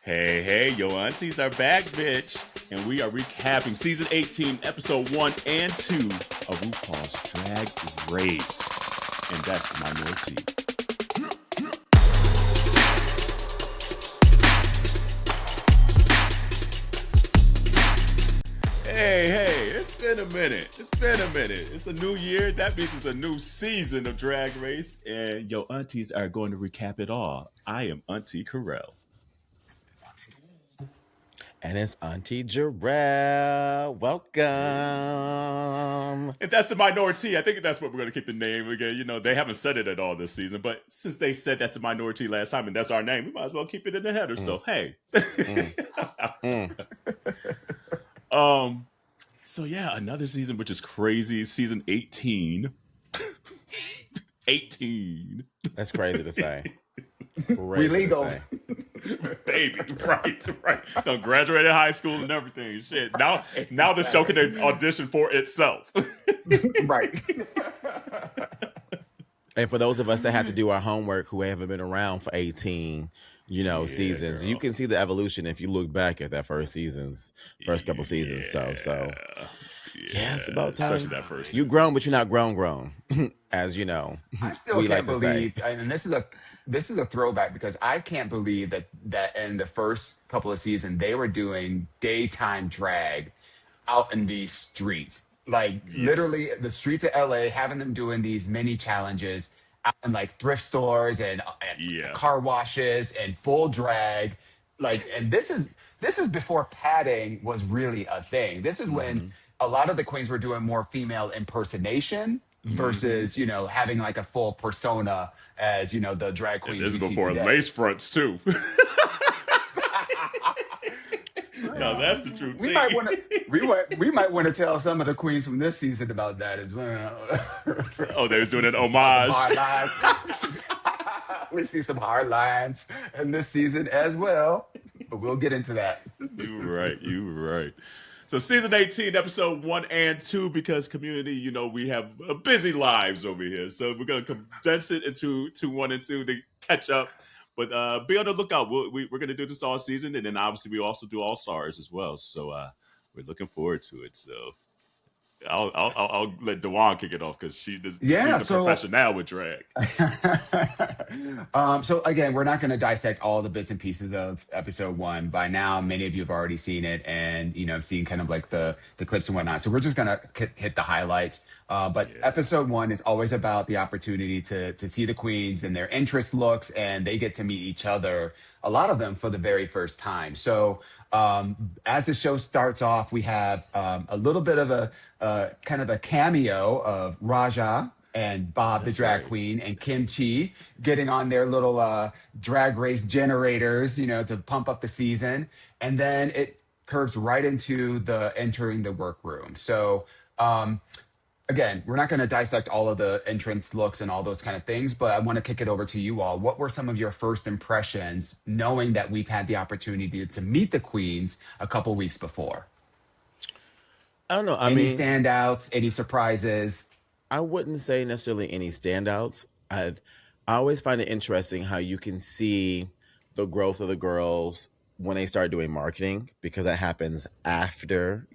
Hey, yo, aunties are back, bitch. And we are recapping season 18, episode 1 and 2 of RuPaul's Drag Race. And that's the Minoritea. Hey, it's been a minute. It's a new year. That means it's a new season of Drag Race. And yo, aunties are going to recap it all. I am Auntie Carell. And it's Auntie Jarrell. Welcome. And that's the Minoritea. I think that's what we're going to keep the name again. You know, they haven't said it at all this season, but since they said that's the Minoritea last time and that's our name, we might as well keep it in the header. So, hey. So yeah, another season, which is crazy. Season 18. 18. That's crazy to say. We legal. Baby, right. Done graduated high school and everything. Shit. Now the show can audition for itself. Right. And for those of us that have to do our homework who haven't been around for 18, seasons, girl. You can see the evolution if you look back at that first couple seasons stuff. So yeah, it's about time. Especially that first. You grown, but you're not grown, as you know. I still can't believe, and this is a throwback because I can't believe that in the first couple of seasons they were doing daytime drag out in these streets, literally the streets of LA, having them doing these mini challenges out in like thrift stores and car washes and full drag, and this is before padding was really a thing. This is when a lot of the queens were doing more female impersonation versus, having like a full persona as, the drag queen. This is before lace fronts too. No, that's the truth. We might want to tell some of the queens from this season about that as well. Oh, they was doing an homage. We see some hard lines in this season as well, but we'll get into that. You right. So season 18, episode 1 and 2, because community, we have busy lives over here. So we're going to condense it into 1 and 2 to catch up. But be on the lookout. We're going to do this all season. And then obviously we also do All Stars as well. So we're looking forward to it. So I'll let Dewan kick it off because she's a professional with drag. So again, we're not going to dissect all the bits and pieces of episode 1. By now, many of you have already seen it and seen kind of like the clips and whatnot. So we're just going to hit the highlights. But episode 1 is always about the opportunity to see the queens and their interest looks, and they get to meet each other, a lot of them for the very first time. So as the show starts off, we have a little bit of a kind of a cameo of Raja and Bob, the drag queen, and Kim Chi getting on their little drag race generators, to pump up the season. And then it curves right into the entering the workroom. So again, we're not going to dissect all of the entrance looks and all those kind of things, but I want to kick it over to you all. What were some of your first impressions, knowing that we've had the opportunity to meet the queens a couple weeks before? I don't know. Any standouts? Any surprises? I wouldn't say necessarily any standouts. I always find it interesting how you can see the growth of the girls when they start doing marketing, because that happens after,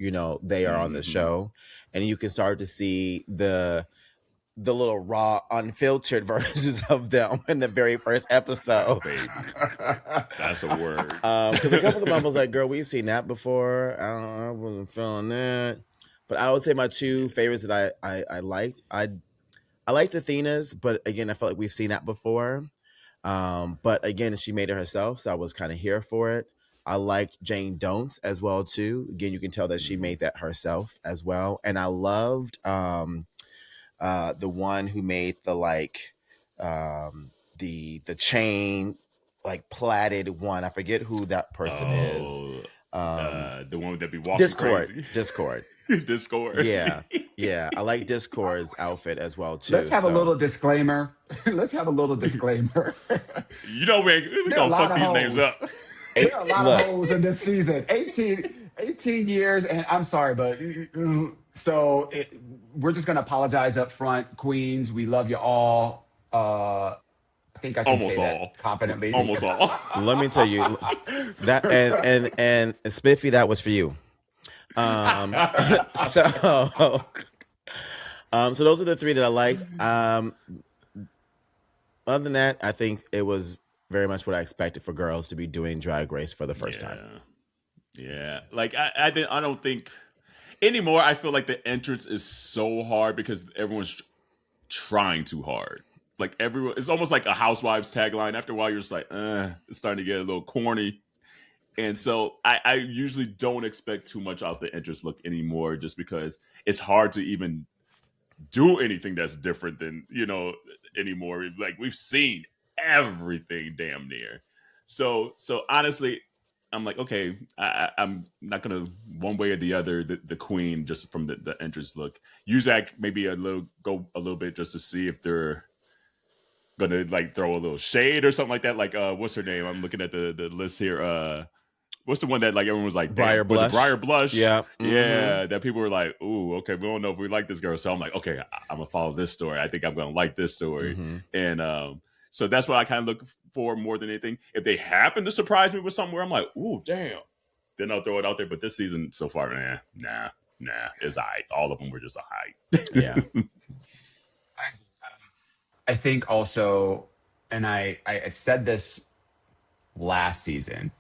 they are on the show. And you can start to see the little raw, unfiltered versions of them in the very first episode. Baby. That's a word. Because a couple of them I was like, girl, we've seen that before. I wasn't feeling that. But I would say my two favorites that I liked. I liked Athena's, but again, I felt like we've seen that before. But again, she made it herself, so I was kind of here for it. I liked Jane Don'ts as well too. Again, you can tell that she made that herself as well. And I loved the one who made the the chain plaited one. I forget who that person is. The one that be walking Discord. crazy. Discord. Yeah. I like Discord's outfit as well too. Let's have a little disclaimer. We're gonna fuck these names up. There are a lot of hoes in this season. 18 years, and I'm sorry, but we're just gonna apologize up front, queens. We love you all. I think I can say that confidently. Almost all. Let me tell you that, and Spiffy, that was for you. So those are the three that I liked. Other than that, I think it was very much what I expected for girls to be doing Drag Race for the first time. Yeah, like I don't think anymore. I feel like the entrance is so hard because everyone's trying too hard. Like everyone, it's almost like a Housewives tagline. After a while, you're just like, it's starting to get a little corny. And so I usually don't expect too much out the entrance look anymore, just because it's hard to even do anything that's different than, anymore. Like we've seen everything damn near. So honestly, I'm like, okay, I'm not gonna one way or the other the queen just from the entrance look. Usually I maybe go a little bit just to see if they're gonna like throw a little shade or something like that. Like what's her name? I'm looking at the list here. What's the one that like everyone was like Briar Blush? Briar Blush? Yeah. Yeah, that people were like, ooh, okay, we don't know if we like this girl. So I'm like, okay, I'm gonna follow this story. I think I'm gonna like this story. And so that's what I kind of look for more than anything. If they happen to surprise me with somewhere, I'm like, ooh, damn. Then I'll throw it out there. But this season so far, nah, it's all right. All of them were just all right. Yeah. I think also, and I said this last season,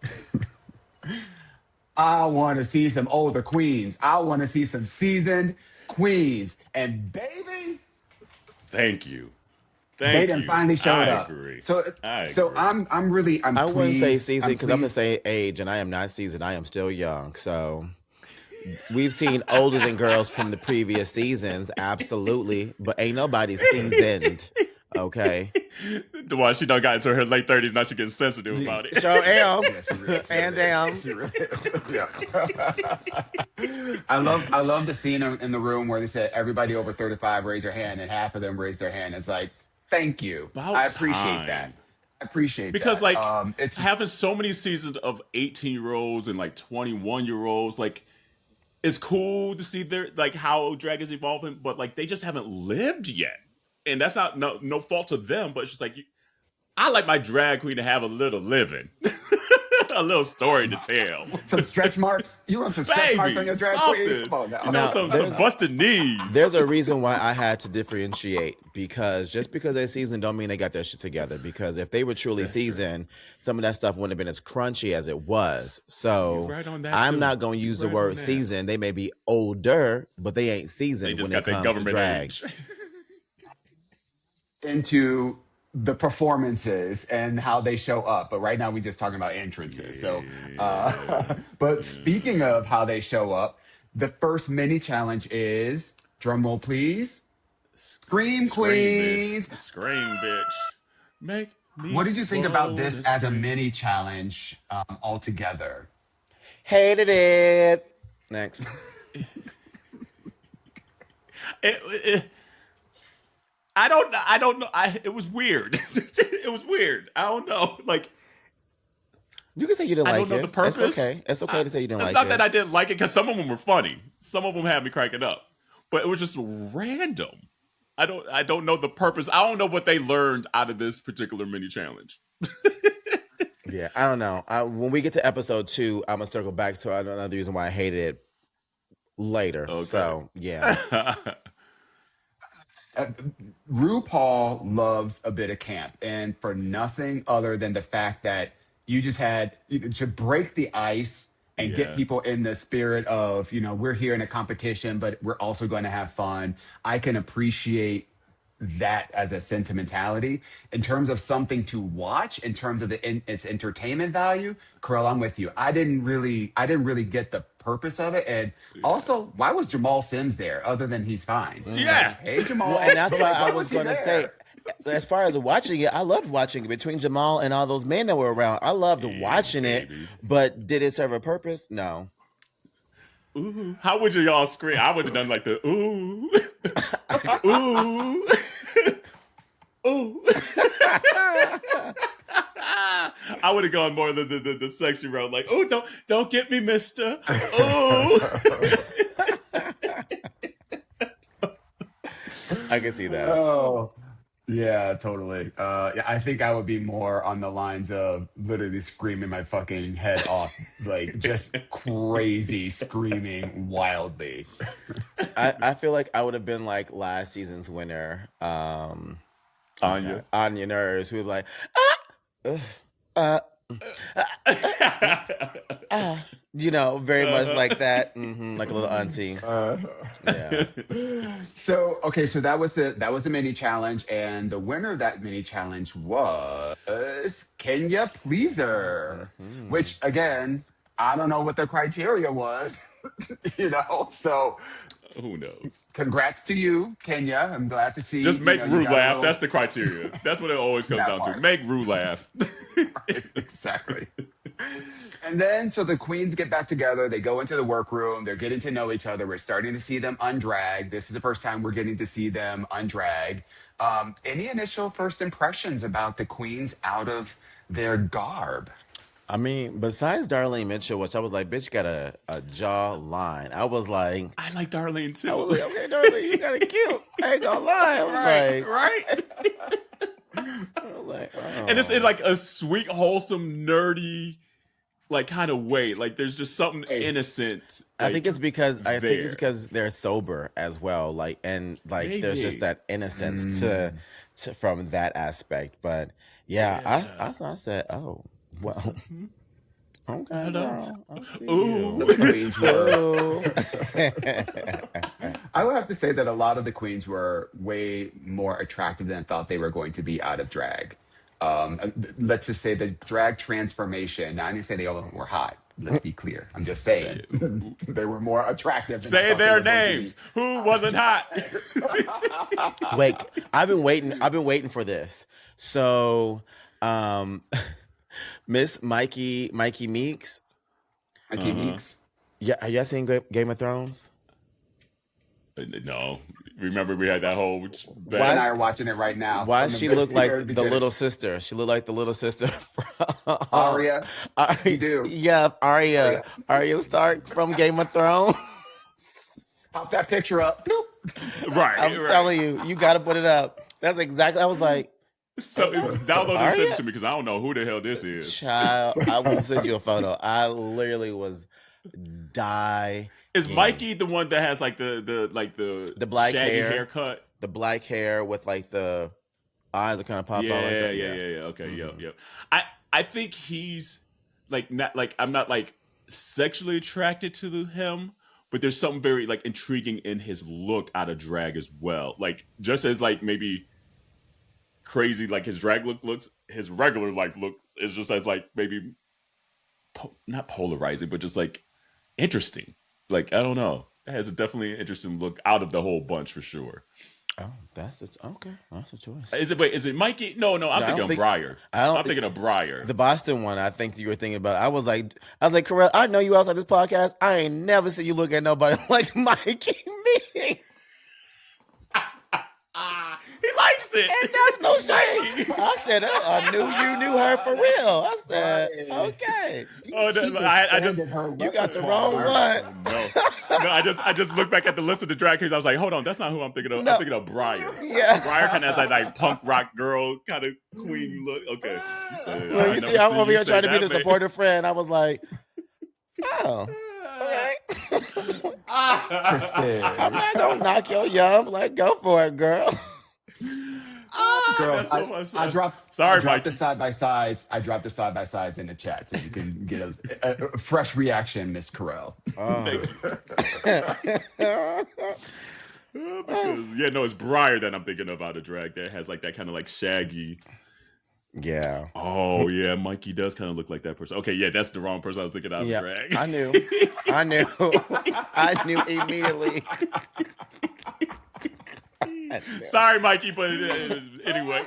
I want to see some older queens. I want to see some seasoned queens. And baby, thank you. They done finally showed up. Agree. So I'm I wouldn't say pleased. seasoned because I'm gonna say age, and I am not seasoned. I am still young. So we've seen older than girls from the previous seasons, absolutely, but ain't nobody seasoned. Okay. The one she done got into her late 30s, now she getting sensitive about it. Sure am. And damn. I love the scene in the room where they said everybody over 35 raise their hand, and half of them raise their hand. It's like, thank you. I appreciate that. Because like it's having so many seasons of 18-year-olds and like 21-year-olds, like it's cool to see their like how drag is evolving, but like they just haven't lived yet. And that's not no fault to them, but it's just like I like my drag queen to have a little living. A little story to tell. Some stretch marks. You want some stretch marks on your drag queen? Come on now. Some busted knees. There's a reason why I had to differentiate, because just because they're seasoned don't mean they got their shit together. Because if they were truly seasoned, some of that stuff wouldn't have been as crunchy as it was. So I'm not going to use the word seasoned. They may be older, but they ain't seasoned when it comes to drag. Into the performances and how they show up, but right now we just talking about entrances. But speaking of how they show up, the first mini challenge is, drum roll please, Scream Queens. Scream bitch. Make me. What did you think about this as a mini challenge altogether? Hated it. Next. I don't know. It was weird. It was weird. I don't know. Like, you can say you didn't like it. I don't know the purpose. It's okay. It's okay to say you didn't like it. It's not that I didn't like it, because some of them were funny. Some of them had me cracking up. But it was just random. I don't know the purpose. I don't know what they learned out of this particular mini challenge. Yeah, I don't know. When we get to episode 2, I'm gonna circle back to another reason why I hated it later. Okay. So yeah. RuPaul loves a bit of camp, and for nothing other than the fact that you just had to break the ice and get people in the spirit of, we're here in a competition, but we're also going to have fun. I can appreciate that as a sentimentality. In terms of something to watch, in terms of its entertainment value, Carell, I'm with you. I didn't really get the purpose of it. And also, why was Jamal Sims there other than he's fine? Yeah. Hey, Jamal. Well, and that's why I was going to say, as far as watching it, I loved watching it between Jamal and all those men that were around. I loved watching it, but did it serve a purpose? No. Ooh. How would y'all scream? I would have done like the ooh. Ooh. Ooh. I would have gone more the sexy route, like, oh, don't get me, mister. Oh. I can see that. Oh. Yeah, totally. Yeah, I think I would be more on the lines of literally screaming my fucking head off, like just crazy screaming wildly. I feel like I would have been like last season's winner. Oh Anya. God, Anya Nurse, who would be like, ah, uh, you know, very much like that, like a little auntie. Yeah. So okay, so that was the mini challenge, and the winner of that mini challenge was Kenya Pleaser, Mhm. which again, I don't know what the criteria was, So Who knows? congrats to you, Kenya. I'm glad to see Just make you Rue got a laugh. little That's the criteria. That's what it always comes that down to. part. Make Rue laugh. Exactly. And then, so the queens get back together. They go into the workroom. They're getting to know each other. We're starting to see them undrag. This is the first time we're getting to see them undrag. Any initial first impressions about the queens out of their garb? I mean, besides Darlene Mitchell, which I was like, bitch, you got a jaw line. I was like, I like Darlene too. okay, Darlene, you got it cute. I ain't gonna lie. Right. I was like, oh. And it's in like a sweet, wholesome, nerdy, like kind of way. Like there's just something innocent. I think it's because there. they're sober as well. Like, and like there's just Maybe. that innocence to from that aspect. But yeah, I said, oh well. Okay, girl. I see Ooh. you. The queens were. Ooh. I would have to say that a lot of the queens were way more attractive than I thought they were going to be out of drag. Let's just say the drag transformation. Now, I didn't say they all were hot. Let's be clear. I'm just saying they were more attractive. Than I Say thought they their were going to be. names. Who wasn't hot? Wait, I've been waiting for this. So, Miss Mikey Meeks. Mikey Meeks. Yeah, have y'all seen Game of Thrones? No. Remember we had that whole Ben and I are watching it right now. Why From the she look like very the beginning. little sister? She looked like the little sister from Arya. You do. Yeah, Arya Stark from Game of Thrones. Pop that picture up. Bloop. Right. I'm telling you, you got to put it up. That's exactly. I was like, So download and send Arya? it to me because I don't know who the hell this is. child, I will send you a photo. I literally was dying. Is Mikey the one that has like the black shaggy hair? haircut? The black hair with like the eyes that kind of pop out. Like Yeah. that. Okay, yep. I think he's like not like I'm not like sexually attracted to him, but there's something very like intriguing in his look out of drag as well. Like just as like maybe crazy like his drag look looks, his regular life looks is just as like maybe not polarizing, but just like interesting. Like I don't know, it has a definitely an interesting look out of the whole bunch for sure. Oh, that's okay. That's a choice. Is it Mikey? No, I'm thinking of Briar. I'm thinking of Briar. The Boston one, I think you were thinking about. I was like, Carell, I know you outside this podcast. I ain't never seen you look at nobody like Mikey me. He likes it. And that's no shame. I said, I knew you knew her for real. I said, okay. Oh, I just You got the wrong one. No, I just looked back at the list of the drag queens. I was like, hold on, that's not who I'm thinking of. No. I'm thinking of Briar. Yeah. Briar kind of has that like punk rock girl kind of queen look. Okay. Well, you see, I'm over here trying to be the supportive friend. I was like, oh, okay. Interesting. I'm not gonna knock your yum. Like, go for it, girl. Girl, That's so much I dropped Mike. the side by sides. I dropped the side by sides in the chat so you can get a fresh reaction, Miss Carell. Yeah, no, it's Briar that I'm thinking of out of drag that has like that kind of like shaggy. Yeah. Oh yeah, Mikey does kind of look like that person. Okay, yeah, that's the wrong person I was thinking out of drag. I knew. I knew immediately. Sorry, Mikey, but anyway.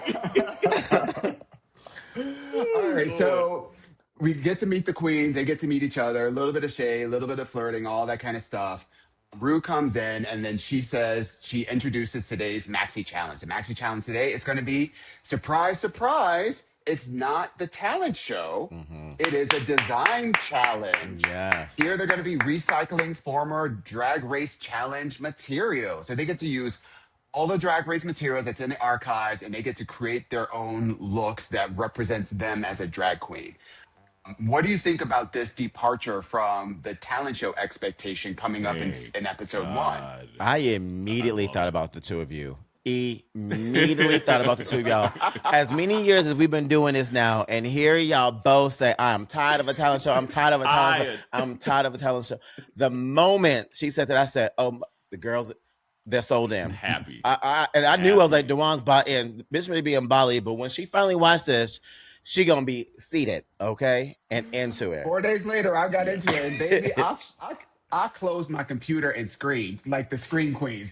All right, so we get to meet the queens. They get to meet each other. A little bit of shade, a little bit of flirting, all that kind of stuff. Rue comes in and then she introduces today's Maxi Challenge. The Maxi Challenge today is going to be, surprise, surprise, it's not the talent show. Mm-hmm. It is a design challenge. Yes. Here they're going to be recycling former Drag Race Challenge material. So they get to use all the Drag Race materials that's in the archives, and they get to create their own looks that represents them as a drag queen. What do you think about this departure from the talent show expectation coming up Thank in episode 1? God. I immediately thought about the two of you. Immediately thought about the two of y'all. As many years as we've been doing this now, and here y'all both say, I'm tired of a talent show. I'm tired of a talent show. I'm tired of a talent show. The moment she said that, I said, oh, the girls, they're so damn happy. I knew I was like, Dewan's bought in. Bitch may be in Bali, but when she finally watched this, she gonna be seated, okay, and into it. 4 days later, I got into it, and baby, I closed my computer and screamed like the Scream Queens.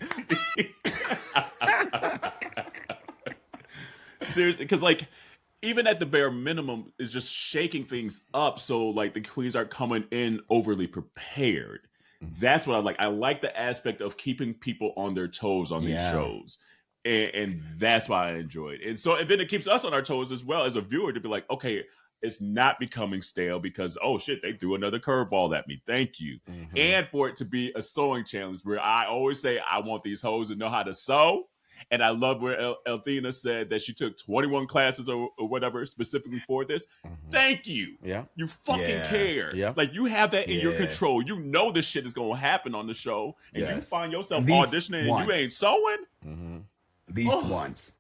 Seriously, because like even at the bare minimum is just shaking things up, so like the queens are coming in overly prepared. That's what I like. I like the aspect of keeping people on their toes on these shows. And that's why I enjoy it. And then it keeps us on our toes as well as a viewer to be like, okay, it's not becoming stale because, oh shit, they threw another curveball at me. Thank you. Mm-hmm. And for it to be a sewing challenge where I always say, I want these hoes to know how to sew. And I love where Athena said that she took 21 classes or whatever specifically for this. Mm-hmm. Thank you. Yeah. You fucking care. Yeah. Like you have that in your control. You know this shit is going to happen on the show. And you find yourself auditioning and you ain't sewing. Mm-hmm. At least once.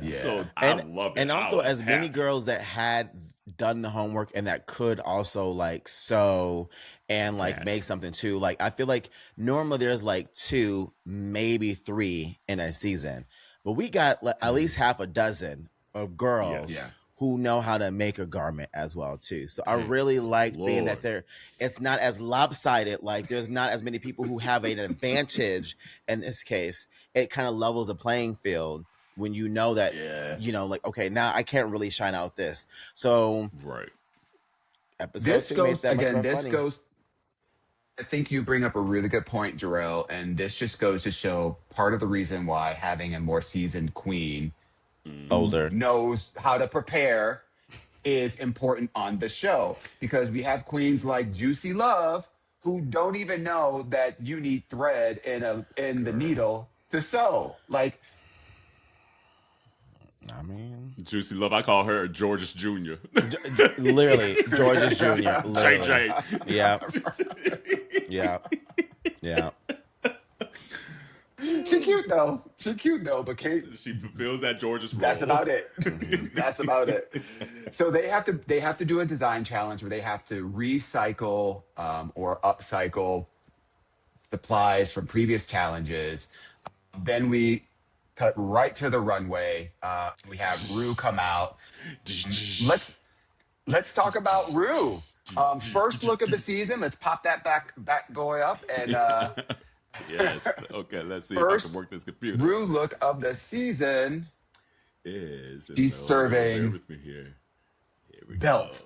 Yeah. So I love it. And also as many girls that had done the homework and that could also like sew and like make something too. Like I feel like normally there's like 2, maybe 3 in a season, but we got like, at least half a dozen of girls who know how to make a garment as well too. So I really like being that it's not as lopsided. Like there's not as many people who have an advantage in this case. It kind of levels the playing field when you know that, you know, like, okay, now I can't really shine out this. So, episode 2 makes that much more funny. I think you bring up a really good point, Jarrell, and this just goes to show part of the reason why having a more seasoned queen older knows how to prepare is important on the show, because we have queens like Juicy Love who don't even know that you need thread in the needle to sew. Like, I mean, Juicy Love, I call her Georges Jr. Literally, Georges Jr. Literally. JJ. Yeah. She cute though, but Kate, she fulfills that Georges role. That's about it. That's about it. So they have to do a design challenge where they have to recycle or upcycle supplies from previous challenges. Then we cut right to the runway. We have Rue come out. Let's talk about Rue. First look of the season. Let's pop that back boy up and. Yes. Okay. Let's see if I can work this computer. Rue look of the season is she's serving. With me here. Belts.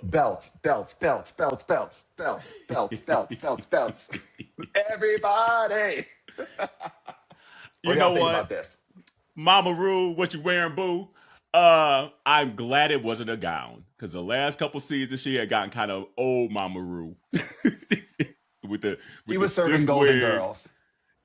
Everybody. You know what? About this? Mama Rue, what you wearing, boo? I'm glad it wasn't a gown, because the last couple seasons she had gotten kind of old Mama Rue. She was serving Golden Girls.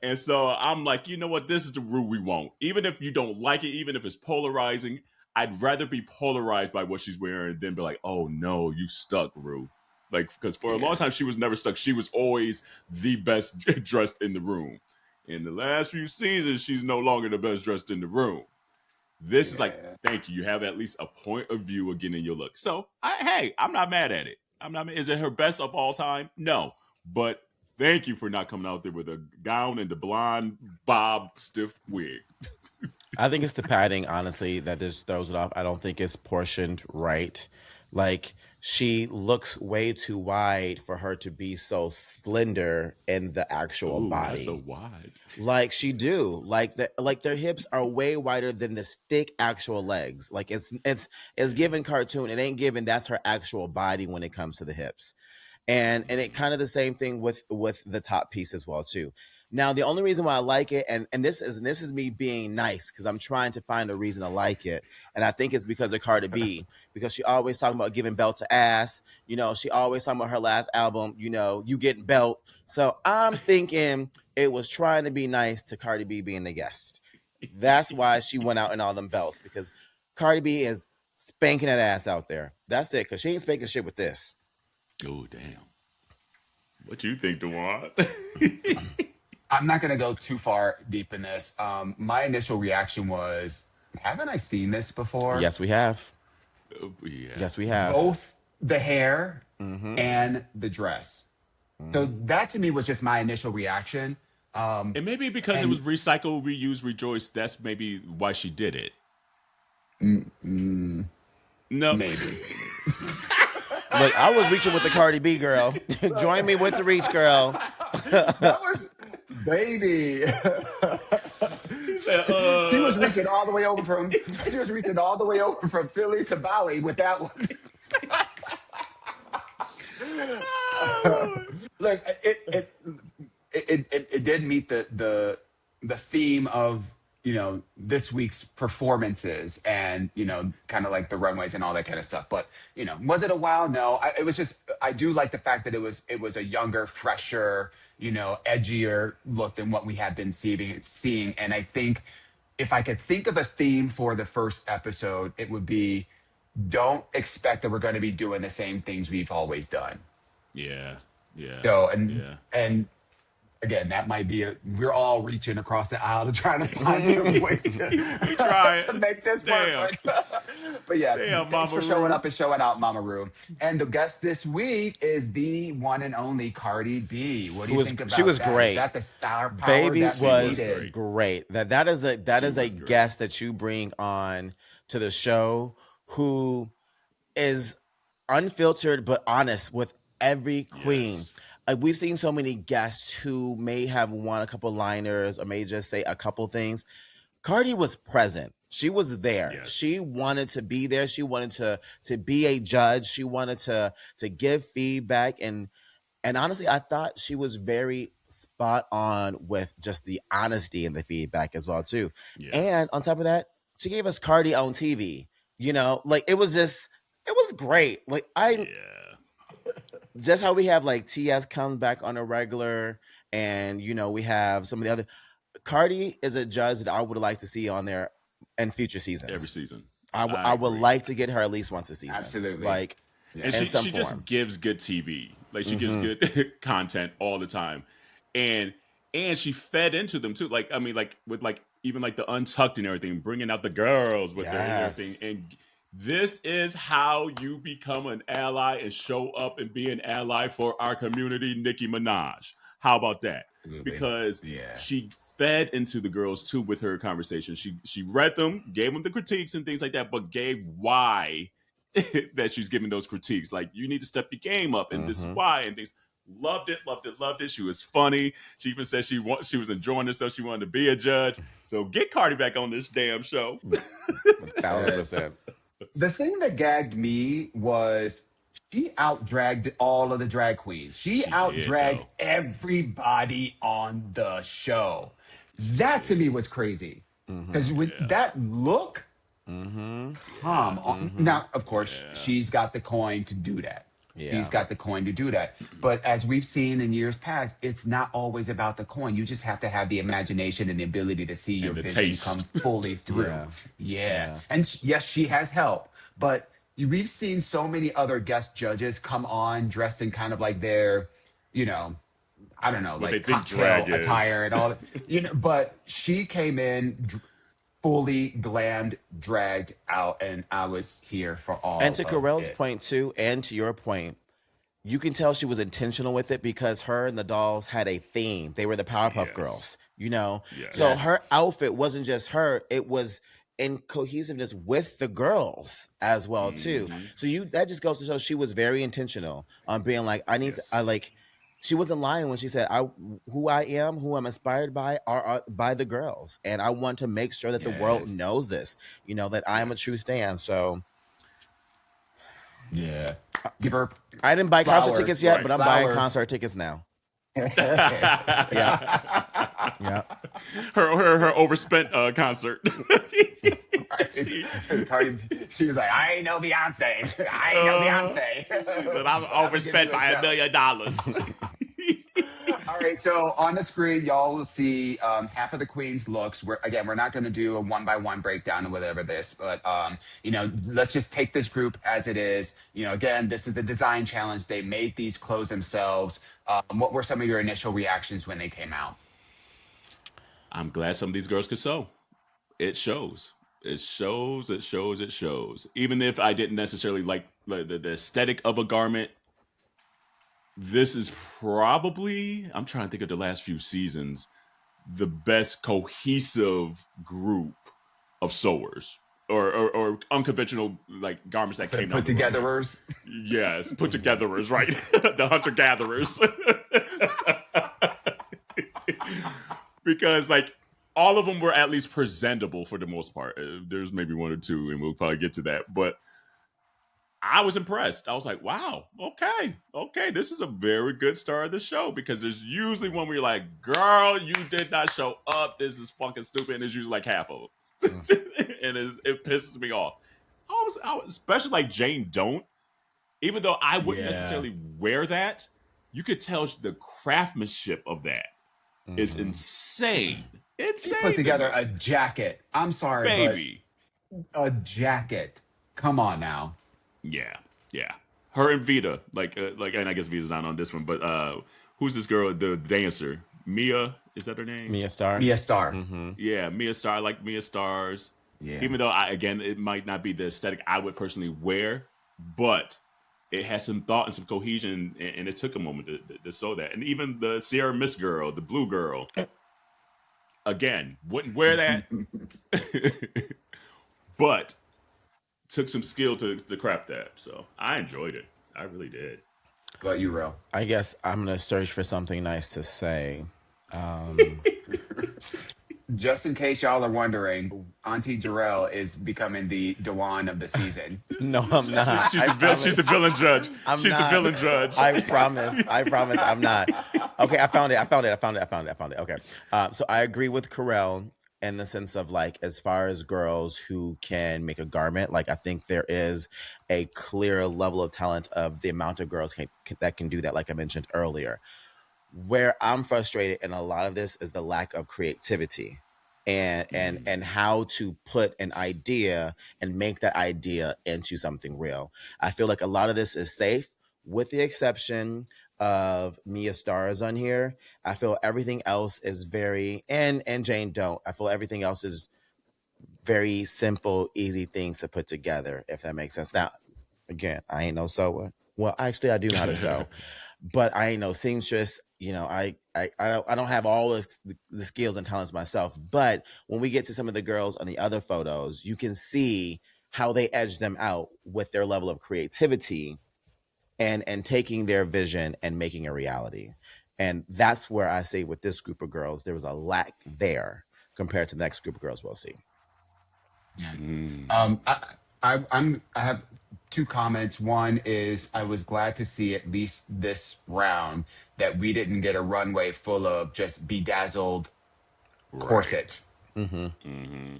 And so I'm like, you know what? This is the Rue we want. Even if you don't like it, even if it's polarizing, I'd rather be polarized by what she's wearing than be like, oh no, you stuck, Rue. Like, because for a long time she was never stuck. She was always the best dressed in the room. In the last few seasons, she's no longer the best dressed in the room. This is like, thank you. You have at least a point of view again in your look. So, I'm not mad at it. Is it her best of all time? No. But thank you for not coming out there with a gown and the blonde bob stiff wig. I think it's the padding, honestly, that just throws it off. I don't think it's portioned right. Like, she looks way too wide for her to be so slender in the actual body. So wide. Like she do. Like their hips are way wider than the stick actual legs. Like it's given cartoon. It ain't given that's her actual body when it comes to the hips. And it kind of the same thing with the top piece as well too. Now, the only reason why I like it, and this is me being nice, because I'm trying to find a reason to like it, and I think it's because of Cardi B, because she always talking about giving belt to ass. You know, she always talking about her last album, you know, you getting belt. So I'm thinking it was trying to be nice to Cardi B being the guest. That's why she went out in all them belts, because Cardi B is spanking that ass out there. That's it, because she ain't spanking shit with this. Oh, damn. What you think, Dewan? I'm not going to go too far deep in this. My initial reaction was, haven't I seen this before? Yes, we have. Oh, yeah. Yes, we have. Both the hair and the dress. So that to me was just my initial reaction. And maybe because it was recycle, reuse, rejoice, that's maybe why she did it. No. Maybe. Look, I was reaching with the Cardi B girl. Join me with the reach, girl. That was baby. She was reaching all the way over from Philly to Bali with that one. Look, it did meet the theme of, you know, this week's performances and, you know, kind of like the runways and all that kind of stuff. But, you know, was it a wow? No, it was just, I do like the fact that it was a younger, fresher, you know, edgier look than what we had been seeing. And I think if I could think of a theme for the first episode, it would be, don't expect that we're going to be doing the same things we've always done. Yeah. So, and again, that might be we're all reaching across the aisle to try to find some ways to make this work. But yeah, damn, thanks Mama for showing Roo. up and showing out, Mama Roo. And the guest this week is the one and only Cardi B. What do you think about She was that? great. Is that the star power Baby that we was needed? great. That is a guest that you bring on to the show who is unfiltered but honest with every queen. Yes. Like, we've seen so many guests who may have won a couple liners or may just say a couple things. Cardi was present. She was there. Yes. She wanted to be there. She wanted to be a judge. She wanted to give feedback. And honestly, I thought she was very spot on with just the honesty and the feedback as well, too. Yes. And on top of that, she gave us Cardi on TV. You know, like, it was great. Like, just how we have like TS come back on a regular, and you know, we have some of the other. Cardi is a judge that I would like to see on there in future seasons. Every season. I would like to get her at least once a season. Absolutely. Like, and she just gives good TV. Like, she gives good content all the time. And she fed into them too. Like, I mean, like with like even like the Untucked and everything, bringing out the girls with her and everything. And this is how you become an ally and show up and be an ally for our community, Nicki Minaj. How about that? Absolutely. Because she fed into the girls too with her conversation. She read them, gave them the critiques and things like that, but gave why that she's giving those critiques. Like, you need to step your game up, and this is why, and things. Loved it. She was funny. She even said she was enjoying herself. She wanted to be a judge. So get Cardi back on this damn show. 1,000%. The thing that gagged me was she out-dragged all of the drag queens. She out-dragged everybody on the show. That to me was crazy. Because with that look, come on. Now, of course, she's got the coin to do that. Yeah. He's got the coin to do that. But as we've seen in years past, it's not always about the coin. You just have to have the imagination and the ability to see your vision come fully through. Yeah. And yes, she has help. But we've seen so many other guest judges come on dressed in kind of like their, you know, I don't know, like cocktail attire and all that. You know, but she came in fully glammed, dragged out, and I was here for all. And to Carell's point too, and to your point, you can tell she was intentional with it because her and the dolls had a theme. They were the Powerpuff Girls, you know? So her outfit wasn't just her, it was in cohesiveness with the girls as well too. So that just goes to show she was very intentional on being like, she wasn't lying when she said, who I am, who I'm inspired by are by the girls. And I want to make sure that the world knows this, you know, that I am a true stan. So give her I didn't buy concert tickets yet, but I'm buying Flowers. concert tickets now. Her overspent concert. Cardi, she was like, I ain't no Beyonce. I ain't no Beyonce. She said, I'm overspent by $1 million. All right, so on the screen, y'all will see half of the queen's looks. We're not going to do a one-by-one breakdown of whatever this, but let's just take this group as it is. Again, this is the design challenge. They made these clothes themselves. What were some of your initial reactions when they came out? I'm glad some of these girls could sew. It shows. It shows. It shows. It shows. Even if I didn't necessarily like the aesthetic of a garment, this is probably, I'm trying to think of the last few seasons, the best cohesive group of sewers or unconventional like garments that came Put togetherers. Yes, put togetherers, right? The hunter gatherers. Because like all of them were at least presentable for the most part. There's maybe one or two, and we'll probably get to that. But I was impressed. I was like, wow, okay, this is a very good start of the show, because there's usually one where you're like, girl, you did not show up. This is fucking stupid. And there's usually like half of them. And it pisses me off. I was, especially like Jane Don't. Even though I wouldn't necessarily wear that, you could tell the craftsmanship of that is insane. Insane. Put together a jacket. I'm sorry, baby. But a jacket. Come on now. Yeah. Her and Vita, like, and I guess Vita's not on this one, but who's this girl, the dancer? Mia, is that her name? Mia Starr. Mm-hmm. Yeah, Mia Starr. I like Mia Starr's. Yeah. Even though it might not be the aesthetic I would personally wear, but it has some thought and some cohesion, and it took a moment to sew that. And even the Sierra Mist girl, the blue girl, again, wouldn't wear that, but took some skill to craft that. So I enjoyed it. I really did. What about you, Ro? I guess I'm going to search for something nice to say. Just in case y'all are wondering, Auntie Jarrell is becoming the Dewan of the season. No, I'm not. She's the villain judge. She's the villain judge. I promise I'm not. Okay, I found it. Okay. So I agree with Carell in the sense of like, as far as girls who can make a garment, like I think there is a clear level of talent of the amount of girls that can do that, like I mentioned earlier. Where I'm frustrated in a lot of this is the lack of creativity and how to put an idea and make that idea into something real. I feel like a lot of this is safe, with the exception of Mia Starr's on here. I feel everything else is very, and Jane Don't. I feel everything else is very simple, easy things to put together, if that makes sense. Now, again, I ain't no sewer. Well, actually, I do know how to sew, but I ain't no seamstress. I don't have all the skills and talents myself. But when we get to some of the girls on the other photos, you can see how they edge them out with their level of creativity and taking their vision and making a reality. And that's where I say with this group of girls, there was a lack there compared to the next group of girls we'll see. Yeah. I have two comments. One is I was glad to see at least this round that we didn't get a runway full of just bedazzled corsets.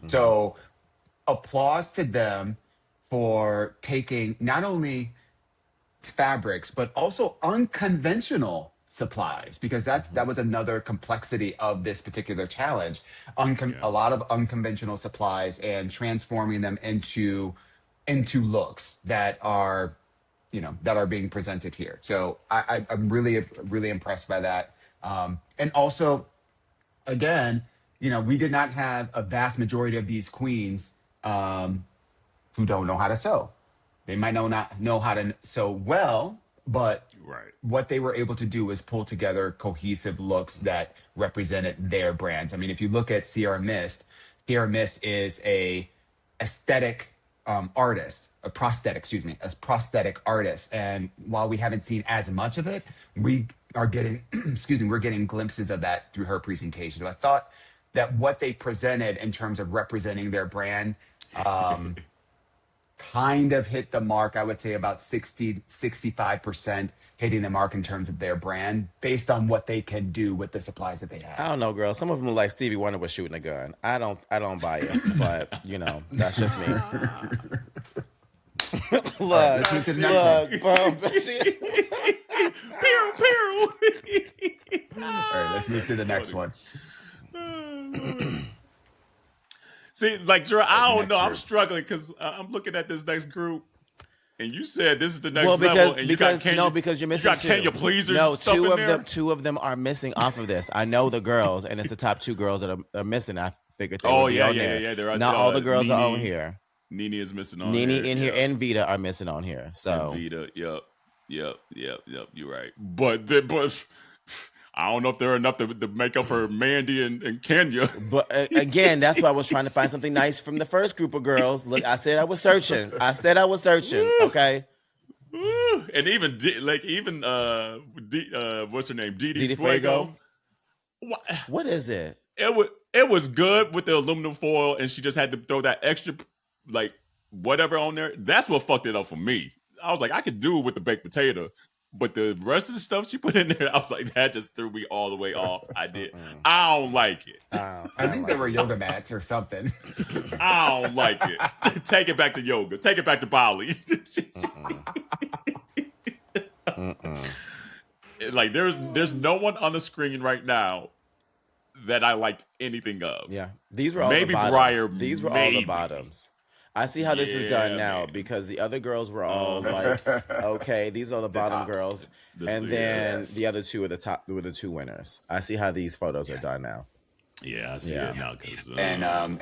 So applause to them for taking not only fabrics but also unconventional supplies, because that was another complexity of this particular challenge. A lot of unconventional supplies and transforming them into looks that are being presented here. So I'm really impressed by that. And also, again, we did not have a vast majority of these queens who don't know how to sew. They might not know how to sew well, but what they were able to do is pull together cohesive looks that represented their brands. I mean, if you look at Sierra Mist is a aesthetic artist, a prosthetic artist. And while we haven't seen as much of it, we are getting, we're getting glimpses of that through her presentation. So I thought that what they presented in terms of representing their brand kind of hit the mark. I would say about 65% hitting the mark in terms of their brand based on what they can do with the supplies that they have. I don't know, girl. Some of them look like Stevie Wonder was shooting a gun. I don't buy it, but that's just me. look, bro. Pew, pew. All let's move to the next one. See, like, Drew, I don't Next know. I'm group. struggling because I'm looking at this next group, and you said this is the next Well, level, and because you're missing you got two. Kenya Pleasers. No, stuff two in of there? them. Two of them are missing off of this. I know the girls, and it's the top two girls that are missing. I figured they would be on there. Yeah. There are, Not all the girls Nini, are on here. Nini is missing on Nini here. in here and Vita are missing on here. So and Vita, yep. You're right, but I don't know if they're enough to make up for Mandy and Kenya. But again, that's why I was trying to find something nice from the first group of girls. Look, I said I was searching. Okay. And even what's her name? Didi Fuego. Fuego. What is it? It was good with the aluminum foil, and she just had to throw that extra like whatever on there. That's what fucked it up for me. I was like, I could do it with the baked potato. But the rest of the stuff she put in there, I was like, that just threw me all the way off. I don't like it. I think there were yoga mats or something. I don't like it. Take it back to yoga. Take it back to Bali. Like there's no one on the screen right now that I liked anything of. Yeah, these were all maybe the bottoms. Briar. These were all the bottoms. I see how this is done now because the other girls were all like, okay, these are the bottom girls, and then the other two are the top. Were the two winners. I see how these photos are done now. Yeah, I see it now.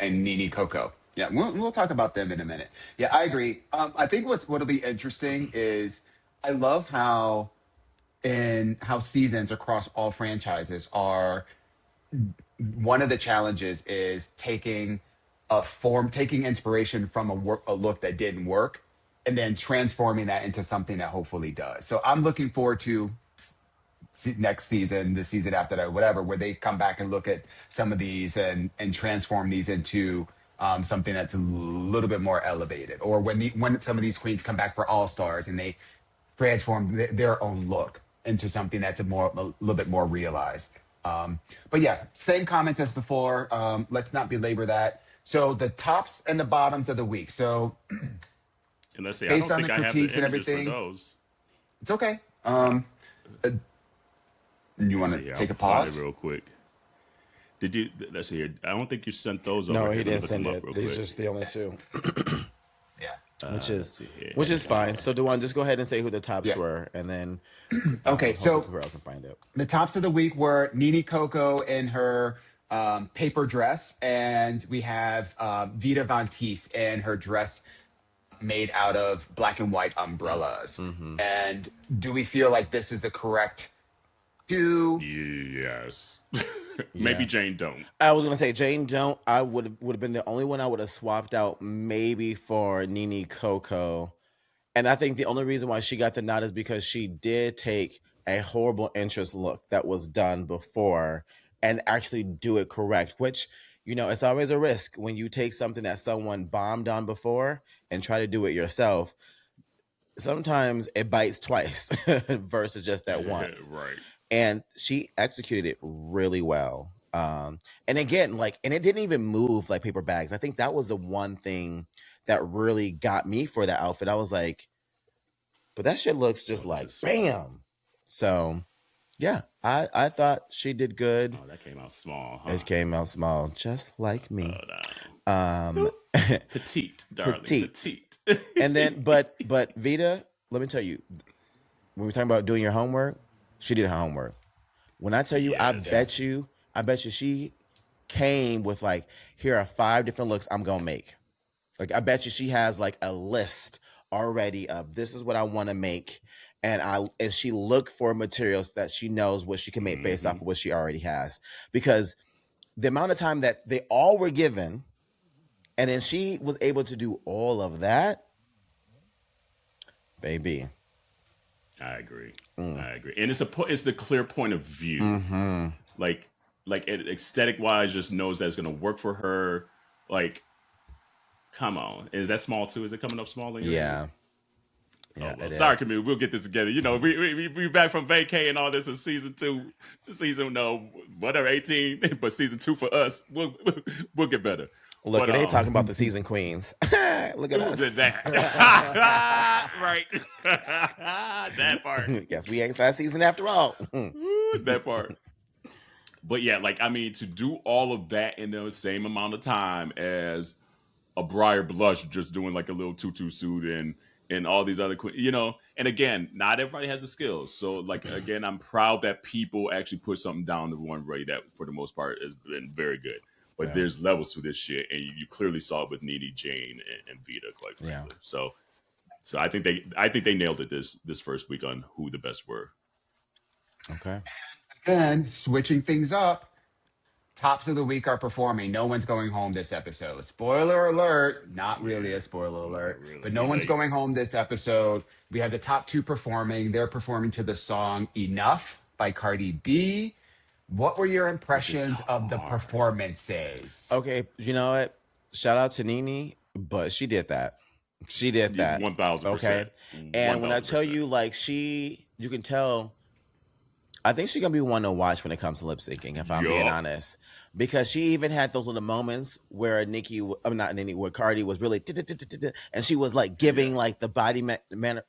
And Nini Coco. Yeah, we'll talk about them in a minute. Yeah, I agree. I think what'll be interesting is I love how seasons across all franchises are. One of the challenges is taking inspiration from a look that didn't work and then transforming that into something that hopefully does. So I'm looking forward to next season, the season after that, whatever, where they come back and look at some of these and transform these into something that's a little bit more elevated, or when some of these queens come back for All Stars and they transform their own look into something that's a little bit more realized. But yeah, same comments as before. Let's not belabor that. So the tops and the bottoms of the week. So and let's see, based I don't on think the I have critiques the and images everything, for those. it's okay. You want to take a pause real quick? Did you? Let's see here. I don't think you sent those. No, over he here. didn't send it. These just the only two. Yeah. Which is fine. So, Dewan, just go ahead and say who the tops were, and then okay. So Carell can find it. The tops of the week were Nini Coco in her paper dress, and we have Vita Vontesse in her dress made out of black and white umbrellas. Mm-hmm. And do we feel like this is the correct two? Yes. Maybe Jane don't. I was gonna say Jane don't. I would have been the only one I would have swapped out maybe for Nini Coco. And I think the only reason why she got the nod is because she did take a horrible interest look that was done before and actually do it correct, which, you know, it's always a risk when you take something that someone bombed on before and try to do it yourself. Sometimes it bites twice versus just that once. Right. And she executed it really well. And again, and it didn't even move like paper bags. I think that was the one thing that really got me for that outfit. I was like, but that shit looks just like bam. So yeah, I thought she did good. Oh, that came out small, huh? It came out small, just like me. Petite, darling. Petite. And then but Vita, let me tell you, when we're talking about doing your homework, she did her homework. When I tell you, yes. I bet you she came with like, here are 5 different looks I'm gonna make. Like, I bet you she has like a list already of this is what I want to make, and she looked for materials that she knows what she can make based off of what she already has. Because the amount of time that they all were given, and then she was able to do all of that, baby. I agree. And it's the clear point of view. Mm-hmm. Like aesthetic wise, just knows that it's gonna work for her. Like, come on, is that small too? Is it coming up small? Yeah. Yeah. Oh, well, sorry, Camille. We'll get this together. You know, we back from vacay and all this in season 2, season whatever 18, but season 2 for us, we'll get better. Look, it ain't talking about the season queens. Look at us. That. Right. That part. Yes, we ain't that season after all. That part. But yeah, like I mean, to do all of that in the same amount of time as a Briar Blush just doing like a little tutu suit and all these other and again, not everybody has the skills. So like again, I'm proud that people actually put something down the runway that for the most part has been very good. But there's levels to this shit, and you clearly saw it with Nini, Jane, and Vita, quite frankly. So I think they nailed it this first week on who the best were. Okay. And switching things up, tops of the week are performing. No one's going home this episode. Spoiler alert. Not really a spoiler alert, really. but no one's going home this episode. We have the top two performing. They're performing to the song Enough by Cardi B. What were your impressions of the performances? Okay, you know what? Shout out to Nini, but she did that. She did that. 1,000%. Okay. And when I tell you, like, you can tell, I think she's going to be one to watch when it comes to lip syncing, if I'm being honest. Because she even had those little moments where where Cardi was really, and she was like giving like the body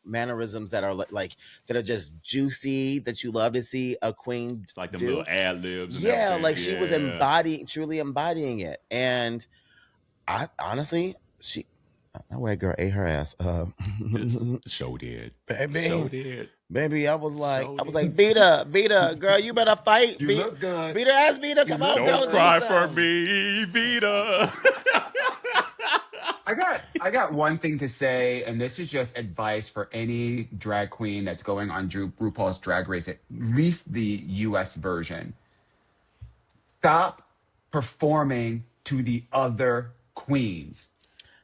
mannerisms that are like, that are just juicy, that you love to see a queen it's like the do. little ad libs. Yeah, like she was truly embodying it. And I honestly, that white girl ate her ass up. So did. Baby. So did. Baby, I was like, Vita, girl, you better fight. You look good. Vita, ask Vita, come on, don't cry for me, Vita. I got one thing to say, and this is just advice for any drag queen that's going on RuPaul's Drag Race, at least the US version. Stop performing to the other queens.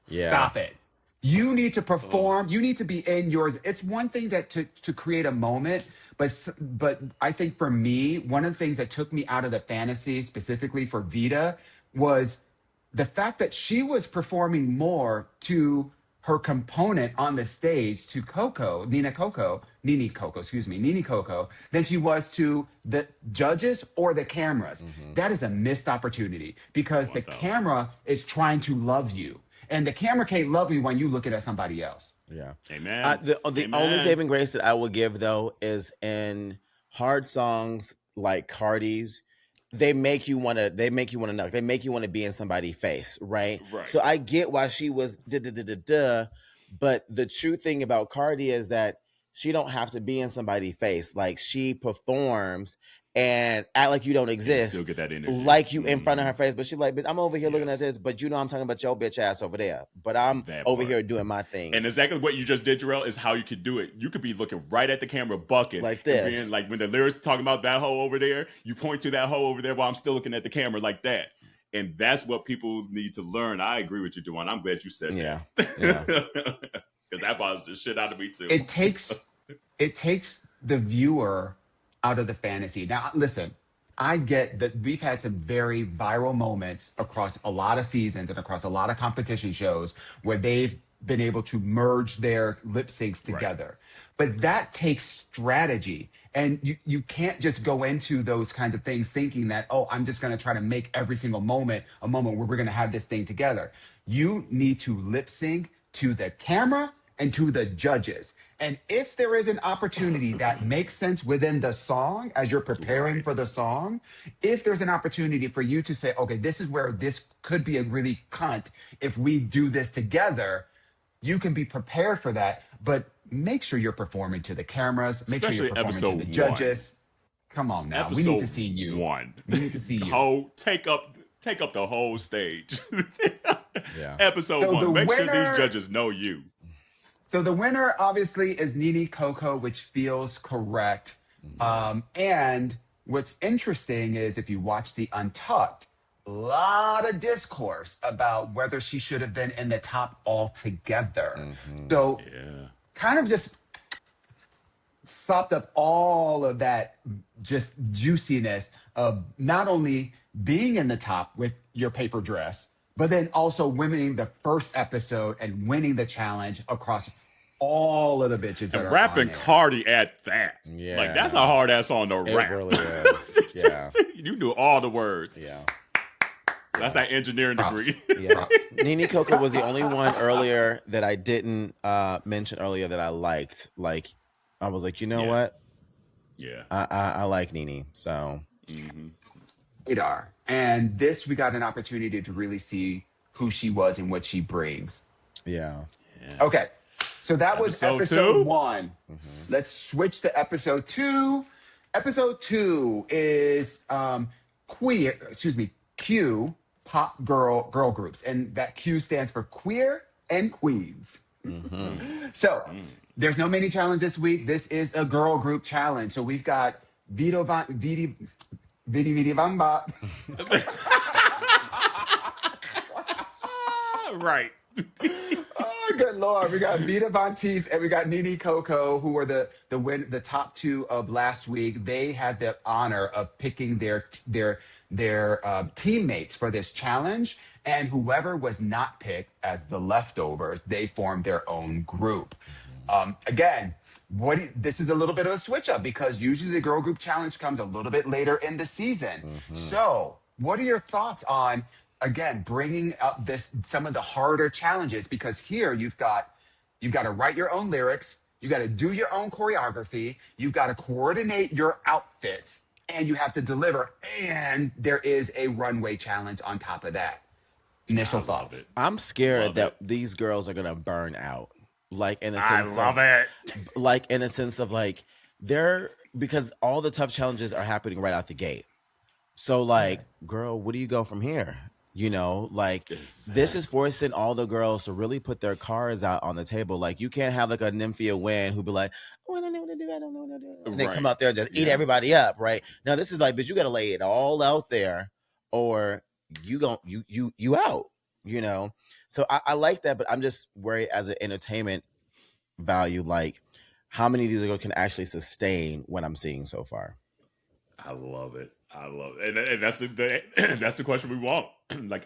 Yeah. Stop it. You need to perform. You need to be in yours. It's one thing to create a moment, but I think for me, one of the things that took me out of the fantasy, specifically for Vita, was the fact that she was performing more to her component on the stage, to Nini Coco, than she was to the judges or the cameras. Mm-hmm. That is a missed opportunity because the camera is trying to love you. And the camera can't love you when you looking at somebody else. Yeah. Amen. The only saving grace that I will give, though, is in hard songs like Cardi's, they make you want to knock. They make you want to be in somebody's face, right? So I get why she was but the true thing about Cardi is that she don't have to be in somebody's face. Like, she performs and act like you don't exist. Still get that energy. Like you in front of her face. But she's like, bitch, I'm over here looking at this, but I'm talking about your bitch ass over there. But I'm over here doing my thing. And exactly what you just did, Jarrell, is how you could do it. You could be looking right at the camera, bucking. Like this. Being, like when the lyrics talking about that hoe over there, you point to that hoe over there while I'm still looking at the camera like that. And that's what people need to learn. I agree with you, Duane. I'm glad you said that. Yeah. Because that bothers the shit out of me, too. It takes the viewer out of the fantasy. Now, listen, I get that we've had some very viral moments across a lot of seasons and across a lot of competition shows where they've been able to merge their lip syncs together. But that takes strategy. And you can't just go into those kinds of things thinking that, oh, I'm just going to try to make every single moment a moment where we're going to have this thing together. You need to lip sync to the camera and to the judges. And if there is an opportunity that makes sense within the song as you're preparing for the song, if there's an opportunity for you to say, okay, this is where this could be a really cunt if we do this together, you can be prepared for that. But make sure you're performing to the cameras. Make sure you're performing to the judges. Come on now. We need to see you. We need to see you. Take up the whole stage. Yeah. Episode 1. Make sure these judges know you. So the winner, obviously, is Nini Coco, which feels correct. And what's interesting is if you watch the Untucked, a lot of discourse about whether she should have been in the top altogether. Mm-hmm. So kind of just sopped up all of that just juiciness of not only being in the top with your paper dress, but then also winning the first episode and winning the challenge across all of the bitches that and are rapping on there. Cardi at that. Yeah. Like, that's a hard ass song to rap. It really is. Yeah. You do all the words. Yeah. That's that engineering degree. Yeah. Nini Coco was the only one earlier that I didn't mention earlier that I liked. Like, I was like, you know what? Yeah. I like Nini. So. Mm-hmm. radar. And this, we got an opportunity to really see who she was and what she brings. Yeah. Okay. So that was episode 1. Mm-hmm. Let's switch to episode 2. Episode 2 is Q, pop girl groups. And that Q stands for queer and queens. Mm-hmm. So there's no mini challenge this week. This is a girl group challenge. So we've got Vidi Vamba. Right. Oh, good Lord. We got Vita, Vontesse, and we got Nini Coco, who were the top 2 of last week. They had the honor of picking their teammates for this challenge. And whoever was not picked as the leftovers, they formed their own group. Again, this is a little bit of a switch up because usually the girl group challenge comes a little bit later in the season. Mm-hmm. So what are your thoughts on, again, bringing up some of the harder challenges? Because here you've got to write your own lyrics, you got to do your own choreography, you've got to coordinate your outfits, and you have to deliver. And there is a runway challenge on top of that. Initial thoughts. I'm scared that these girls are gonna burn out. Like in a sense, Like in a sense of like because all the tough challenges are happening right out the gate. So like, girl, where do you go from here? You know, like this is forcing all the girls to really put their cards out on the table. Like you can't have like a Nymphia win who be like, oh, I don't know what to do, I don't know what to do. And then come out there and just eat everybody up, right? Now this is like, bitch, you gotta lay it all out there or you out, you know? So I like that, but I'm just worried as an entertainment value, like how many of these girls can actually sustain what I'm seeing so far. I love it. And that's that's the question we want. Like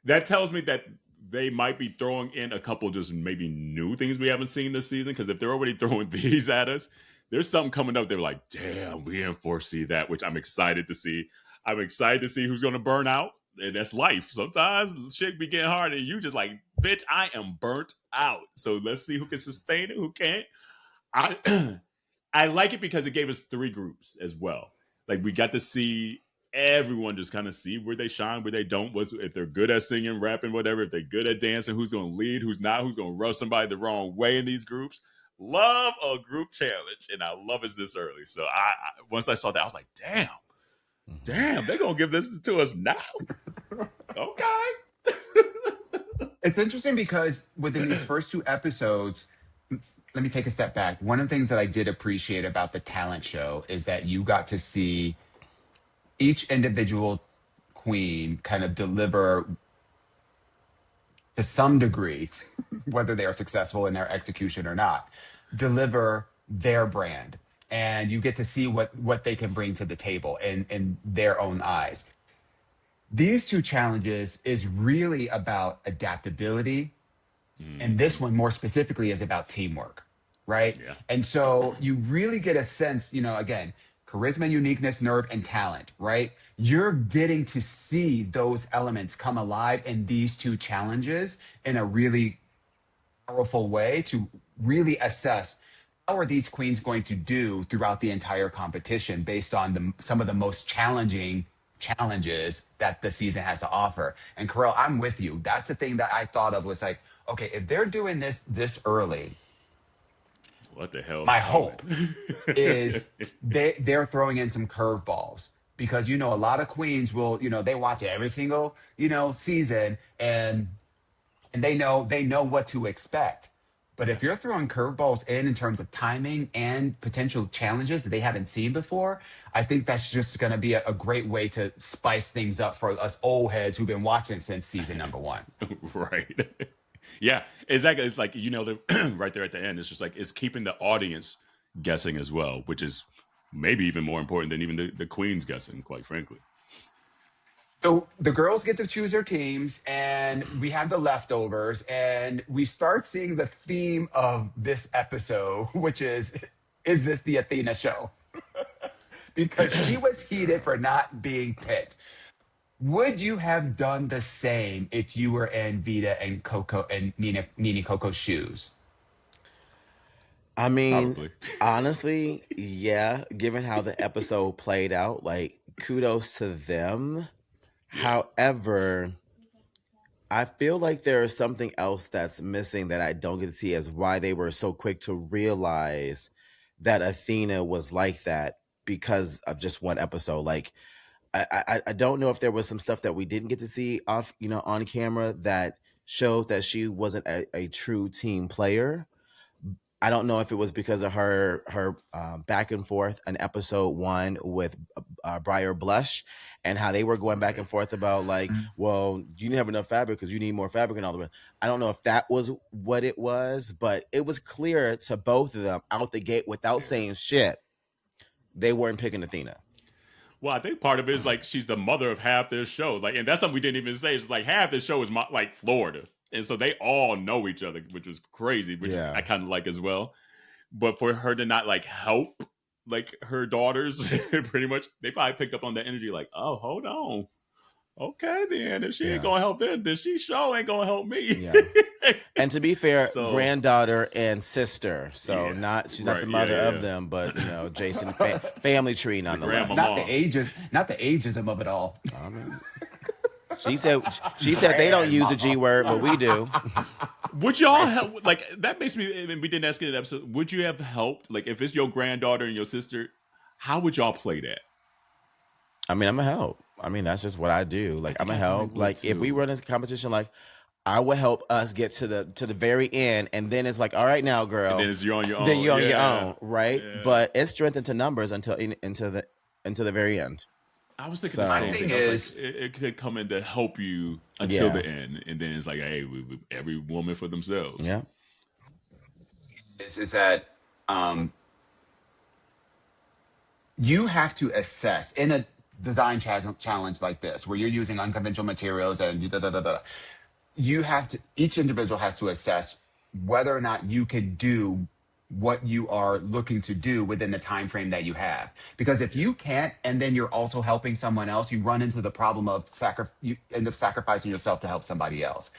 that tells me that they might be throwing in a couple just maybe new things we haven't seen this season. Because if they're already throwing these at us, there's something coming up. They're like, damn, we didn't foresee that, which I'm excited to see. I'm excited to see who's going to burn out. And that's life. Sometimes shit be getting hard and you just like, bitch, I am burnt out. So let's see who can sustain it, who can't. I like it because it gave us 3 groups as well. Like we got to see everyone just kind of see where they shine, where they don't. If they're good at singing, rapping, whatever. If they're good at dancing, who's going to lead, who's not, who's going to rub somebody the wrong way in these groups. Love a group challenge, and I love it this early. So I once I saw that, I was like, damn, they're going to give this to us now. Okay. It's interesting because within these first 2 episodes, let me take a step back. One of the things that I did appreciate about the talent show is that you got to see each individual queen kind of deliver to some degree, whether they are successful in their execution or not, deliver their brand. And you get to see what they can bring to the table in their own eyes. These 2 challenges is really about adaptability. And this one more specifically is about teamwork, right? Yeah. And so you really get a sense, again, charisma, uniqueness, nerve, and talent, right? You're getting to see those elements come alive in these 2 challenges in a really powerful way to really assess how are these queens going to do throughout the entire competition based on some of the most challenging challenges that the season has to offer. And Carell, I'm with you. That's the thing that I thought of was like, okay, if they're doing this early, what the hell? My hope is they're throwing in some curveballs because a lot of queens will they watch every single season and they know what to expect. But if you're throwing curveballs in terms of timing and potential challenges that they haven't seen before, I think that's just going to be a great way to spice things up for us old heads who've been watching since season number 1. Right. Yeah, exactly. It's like, right there at the end, it's just like, it's keeping the audience guessing as well, which is maybe even more important than even the queens guessing, quite frankly. So the girls get to choose their teams and we have the leftovers and we start seeing the theme of this episode, which is this the Athena show? Because she was heated for not being picked. Would you have done the same if you were in Vita and Coco and Nini Coco's shoes? I mean, Probably. honestly, yeah, given how the episode played out, like kudos to them. However, I feel like there is something else that's missing that I don't get to see, as why they were so quick to realize that Athena was like that because of just one episode. Like, I don't know if there was some stuff that we didn't get to see off, on camera that showed that she wasn't a true team player. I don't know if it was because of her back and forth in episode 1 with Briar Blush, and how they were going back and forth about like, well, you didn't have enough fabric because you need more fabric and all that. I don't know if that was what it was, but it was clear to both of them out the gate without saying shit, they weren't picking Athena. Well, I think part of it is like she's the mother of half this show. Like, and that's something we didn't even say. It's like half this show is like Florida. And so they all know each other, which was crazy, which is, I kind of like as well. But for her to not like help like her daughters, pretty much, they probably picked up on that energy like, oh, hold on. Okay, then. If she ain't going to help them, then she sure ain't going to help me. Yeah. And to be fair, granddaughter and sister. So she's not the mother of them, but, Jason, family tree nonetheless. Not the ageism of it all. I mean, she said they don't use the G word, but we do. Would y'all help? Like, that makes me, and we didn't ask in the episode, would you have helped? Like, if it's your granddaughter and your sister, how would y'all play that? I mean, I'm going to help. I mean, that's just what I do. Like, I'm going to help. Like, if we run this competition, like, I would help us get to the very end, and then it's like, all right, now, girl. And then it's you're on your own. Then you're on your own, right? Yeah. But it's strengthened to numbers until the very end. I was thinking the same thing. Like, it could come in to help you until the end, and then it's like, hey, every woman for themselves. Yeah. Is that you have to assess in a design challenge like this, where you're using unconventional materials and you have to, each individual has to assess whether or not you can do what you are looking to do within the time frame that you have. Because if you can't, and then you're also helping someone else, you run into the problem of you end up sacrificing yourself to help somebody else.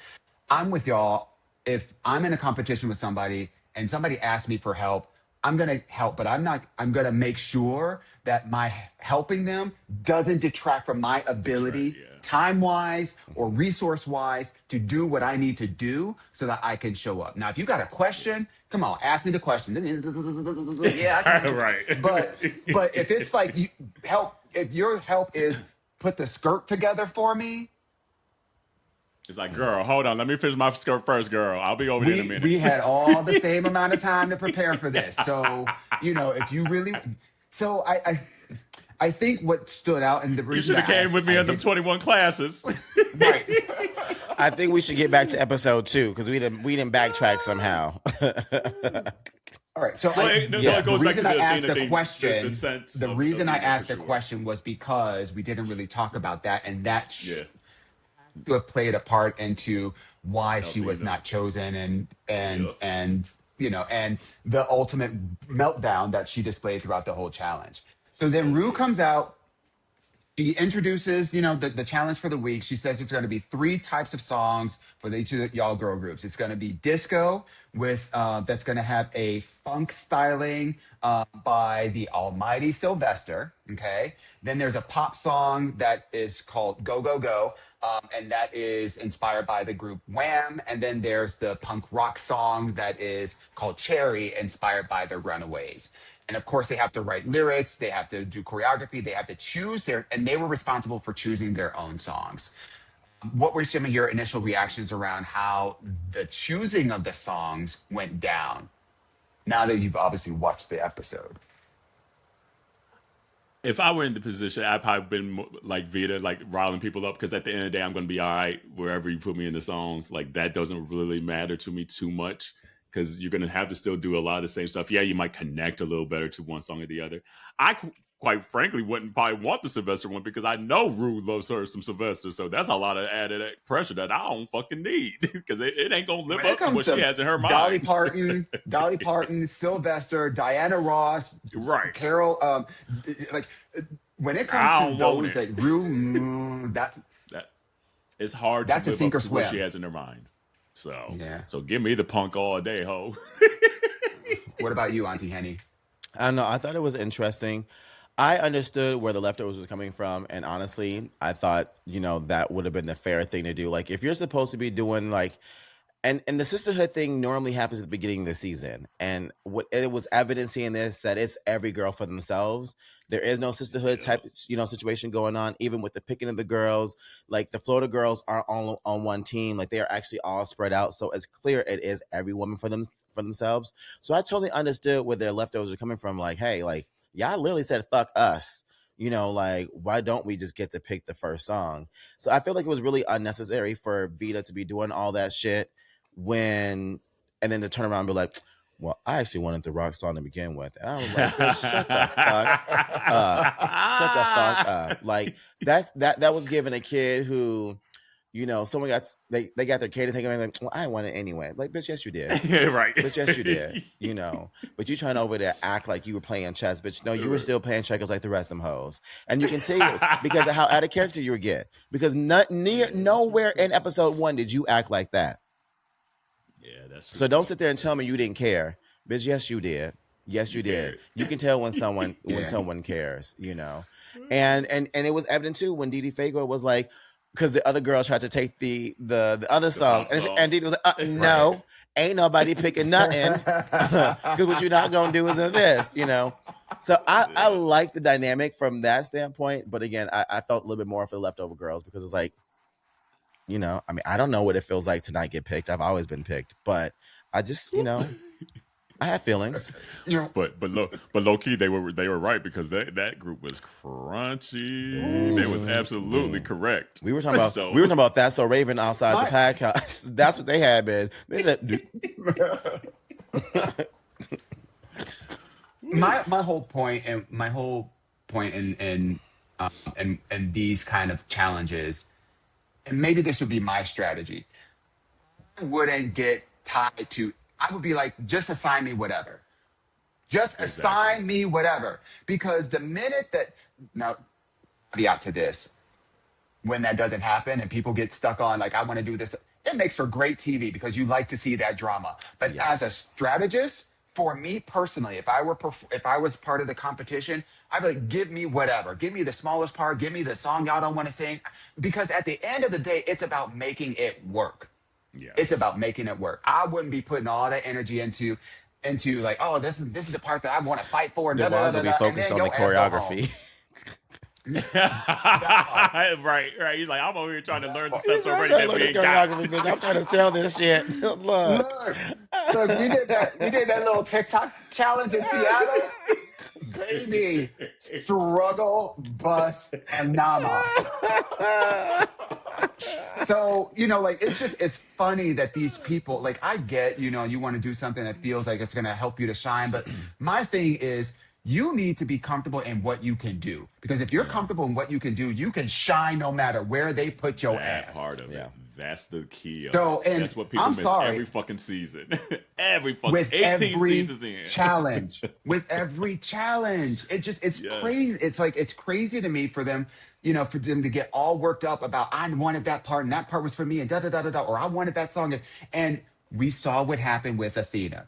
I'm with y'all. If I'm in a competition with somebody and somebody asks me for help, I'm going to help, but I'm going to make sure that my helping them doesn't detract from my ability, time-wise or resource-wise, to do what I need to do so that I can show up. Now, if you got a question, come on, ask me the question. Yeah, I can. Right. But if it's like if your help is put the skirt together for me, it's like, girl, hold on. Let me finish my skirt first, girl. I'll be over there in a minute. We had all the same amount of time to prepare for this. So, if you really... So, I think what stood out, and the reason... You should have came with me on them 21 classes. Right. I think we should get back to episode 2, because we didn't backtrack somehow. All right, so the reason I asked the question, the reason I asked the question was because we didn't really talk about that, and that to have played a part into why she was not chosen, and the ultimate meltdown that she displayed throughout the whole challenge. So then Rue comes out. She introduces, the challenge for the week. She says it's going to be 3 types of songs for each of y'all girl groups. It's going to be disco with that's going to have a funk styling by the almighty Sylvester. Okay. Then there's a pop song that is called Go Go Go, and that is inspired by the group Wham. And then there's the punk rock song that is called Cherry, inspired by the Runaways. And of course, they have to write lyrics, they have to do choreography, they have to choose and they were responsible for choosing their own songs. What were some of your initial reactions around how the choosing of the songs went down, now that you've obviously watched the episode? If I were in the position, I'd probably been like Vita, like riling people up, because at the end of the day, I'm going to be all right wherever you put me in the songs. Like, that doesn't really matter to me too much, because you're going to have to still do a lot of the same stuff. Yeah, you might connect a little better to one song or the other. I, quite frankly, wouldn't probably want the Sylvester one, because I know Rue loves her some Sylvester. So that's a lot of added pressure that I don't fucking need, because it ain't going to live up to what she has in her mind. Dolly Parton, Sylvester, Diana Ross, right? Carol. When it comes to those, like Rue, that it's hard that's to live up to what she has in her mind. So give me the punk all day, ho. What about you, Auntie Henny? I don't know. I thought it was interesting. I understood where the leftovers was coming from, and honestly, I thought, that would have been the fair thing to do. Like, if you're supposed to be doing like, and the sisterhood thing normally happens at the beginning of the season, and what it was evidencing this that it's every girl for themselves. There is no sisterhood type, situation going on. Even with the picking of the girls, like the Florida girls aren't all on one team. Like they are actually all spread out. So it's clear it is every woman for themselves. So I totally understood where their leftovers are coming from. Like, hey, like y'all literally said fuck us. Like why don't we just get to pick the first song? So I feel like it was really unnecessary for Vita to be doing all that shit and then to turn around and be like, well, I actually wanted the rock song to begin with. And I was like, well, shut the fuck up. Shut the fuck up. Like that was given a kid who, someone they got their kid and thinking like, well, I want it anyway. Like, bitch, yes you did. Yeah, right. Bitch, yes you did. But you trying over there act like you were playing chess, bitch. No, you were still playing checkers like the rest of them hoes. And you can see it because of how out of character you would get. Because nowhere in episode 1 did you act like that. Yeah, that's true. So don't sit there and tell me you didn't care, bitch. Yes, you did. Yes, you did. cared. You can tell when someone cares, and it was evident too when Didi Fuego was like, because the other girl tried to take the other song, and Didi was like, no, ain't nobody picking nothing, because what you're not gonna do is this, So I like the dynamic from that standpoint, but again, I felt a little bit more for the leftover girls because it's like, I mean, I don't know what it feels like to not get picked. I've always been picked, but I just, I have feelings. But low key they were right because that group was crunchy. They was absolutely correct. We were talking about That's So Raven outside the pack house. That's what they had been. They said my whole point in these kind of challenges, and maybe this would be my strategy. I wouldn't get tied to. I would be like, just assign me whatever. Just assign me whatever. Because the minute that now, caveat to this, when that doesn't happen and people get stuck on like, I want to do this, it makes for great TV because you like to see that drama. But as a strategist, for me personally, if I was part of the competition, I'd be like, give me whatever. Give me the smallest part. Give me the song y'all don't want to sing. Because at the end of the day, it's about making it work. Yes. It's about making it work. I wouldn't be putting all that energy into like, oh, this is the part that I want to fight for. They're going to be focused on the choreography. right. He's like, I'm over here trying to learn the steps already that we ain't got. I'm trying to sell this shit. Look, we did that little TikTok challenge in Seattle. Baby, struggle bus and nama. So, like, it's funny that these people, like, I get, you want to do something that feels like it's going to help you to shine. But my thing is, you need to be comfortable in what you can do. Because if you're comfortable in what you can do, you can shine no matter where they put your ass. That part of it. That's the key of so, it. And that's what people miss every fucking season. Every fucking with 18 every seasons in. challenge. With every challenge. It's crazy. It's like, it's crazy to me for them, for them to get all worked up about, I wanted that part and that part was for me and da-da-da-da-da, or I wanted that song. And we saw what happened with Athena.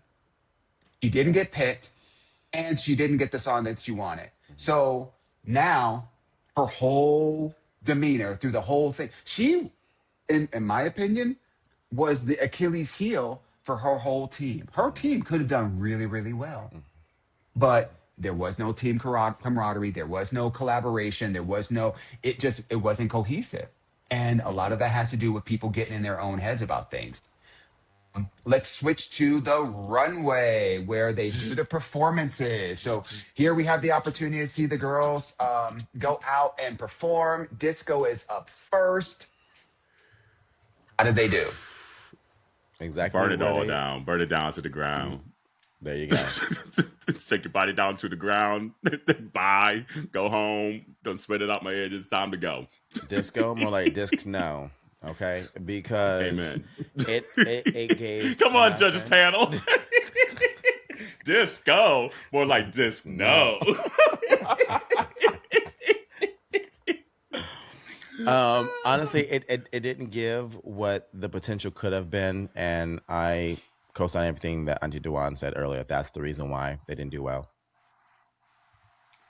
She didn't get picked and she didn't get the song that she wanted. So now her whole demeanor through the whole thing, she, in my opinion, was the Achilles heel for her whole team. Her team could have done really, really well. But there was no team camaraderie. There was no collaboration. There was no, it wasn't cohesive. And a lot of that has to do with people getting in their own heads about things. Let's switch to the runway where they do the performances. So here we have the opportunity to see the girls go out and perform. Disco is up first. How did they do? Exactly. Burn it all down. Burn it down to the ground. There you go. Take your body down to the ground. Bye. Go home. Don't spread it out my head. It's time to go. Disco, more like disc no. Okay? Because Amen. it gave. Come on, judges panel. Disco. More like disc no. Honestly, it didn't give what the potential could have been, and I co-sign everything that Auntie Dion said earlier. That's the reason why they didn't do well.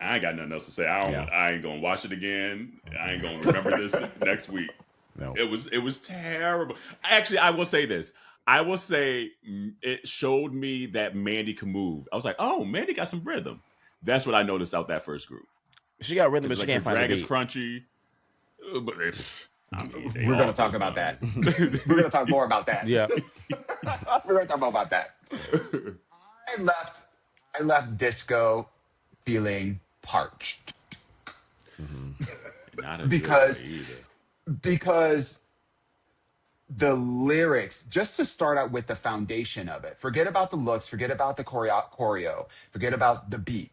I ain't got nothing else to say. I ain't gonna watch it again. I ain't gonna remember this next week. No. It was terrible. Actually, I will say this. I will say it showed me that Mandy can move. I was like, oh, Mandy got some rhythm. That's what I noticed out that first group. She got rhythm, but she Like can't her find the drag is beat. crunchy. But I mean, We're going to talk about that. We're going to talk more about that. Yeah. We're going to talk more about that. I left disco feeling parched. Not a because good way either. because the lyrics, just to start out with the foundation of it, forget about the looks, forget about the choreo, forget about the beat.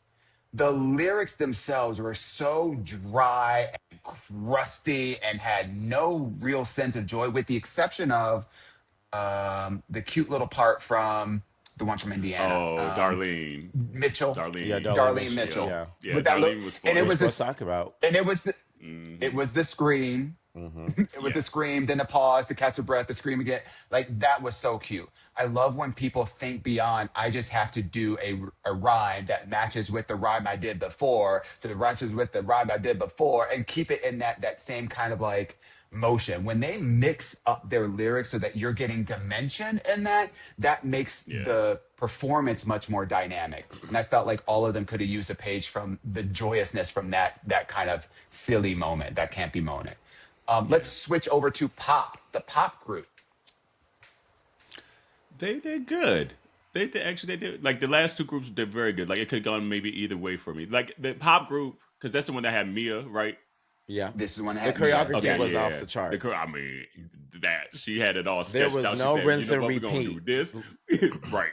The lyrics themselves were so dry and crusty and had no real sense of joy, with the exception of the cute little part from the one from Indiana. Oh, Darlene Mitchell. Darlene. Yeah, Darlene Mitchell. Yeah. Yeah, With that Darlene was fun. and it was What this, to talk about. and it was the, it was the scream. It was the scream, then the pause to catch a breath, the scream again. Like, that was so cute. I love when people think beyond, I just have to do a rhyme that matches with the rhyme I did before. So it matches with the rhyme I did before, and keep it in that same kind of like motion. When they mix up their lyrics so that you're getting dimension in that makes the performance much more dynamic. And I felt like all of them could have used a page from the joyousness from that kind of silly moment, that campy moment. Let's switch over to pop, the pop group. They did good. They did. Like the last two groups did very good. Like it could have gone maybe either way for me. Like the pop group, because that's the one that had Mia, right? Yeah. This is one that The had choreography was off the charts. I mean, that she had it all There sketched was out. no She said, rinse you know and what, we're gonna repeat. do this. Right.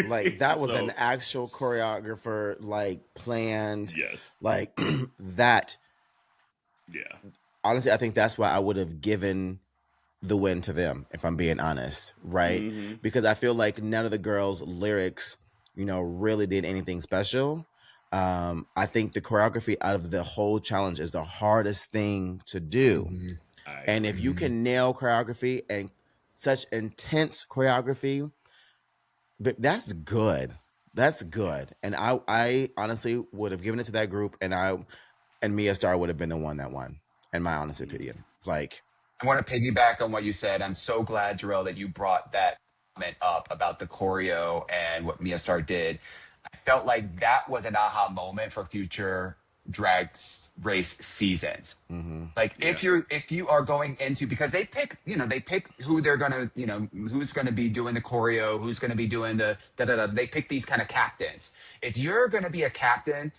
Like that was So, an actual choreographer, like planned. Yes. Like that. Yeah. Honestly, I think that's why I would have given the win to them, if I'm being honest, right? Mm-hmm. Because I feel like none of the girls' lyrics, really did anything special. I think the choreography out of the whole challenge is the hardest thing to do. And if you can nail choreography and such intense choreography, but that's good. That's good. And I honestly would have given it to that group, and Mia Starr would have been the one that won, in my honest opinion. Like, I want to piggyback on what you said. I'm so glad, Jarrell, that you brought that comment up about the choreo and what Mia Starr did. I felt like that was an aha moment for future drag race seasons. Like if you are going into, because they pick who they're gonna, who's gonna be doing the choreo, who's gonna be doing the they pick these kind of captains. If you're gonna be a captain,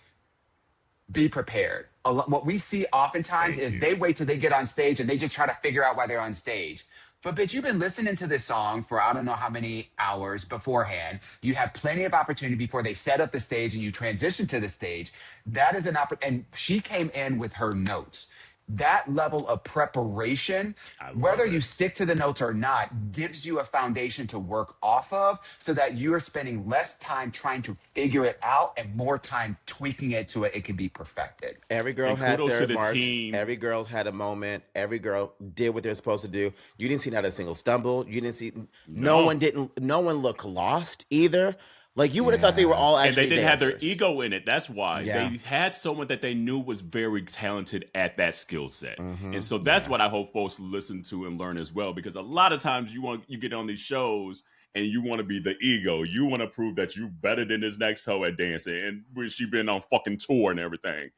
be prepared. What we see oftentimes is they wait till they get on stage and they just try to figure out why they're on stage. But bitch, you've been listening to this song for I don't know how many hours beforehand. You have plenty of opportunity before they set up the stage and you transition to the stage. That is an opportunity. And she came in with her notes. That level of preparation, whether you stick to the notes or not, gives you a foundation to work off of, so that you are spending less time trying to figure it out and more time tweaking it to it can be perfected. Every girl And had kudos their to the marks. team. Every girl had a moment. Every girl did what they're supposed to do. You didn't see not a single stumble. You didn't see no one looked lost either. Like you would have thought they were all And actually they didn't have their dancers. ego in it. That's why Yeah. they had someone that they knew was very talented at that skill set. And so that's what I hope folks listen to and learn as well. Because a lot of times you get on these shows and you want to be the ego. You want to prove that you better than this next hoe at dancing. And when she been on fucking tour and everything.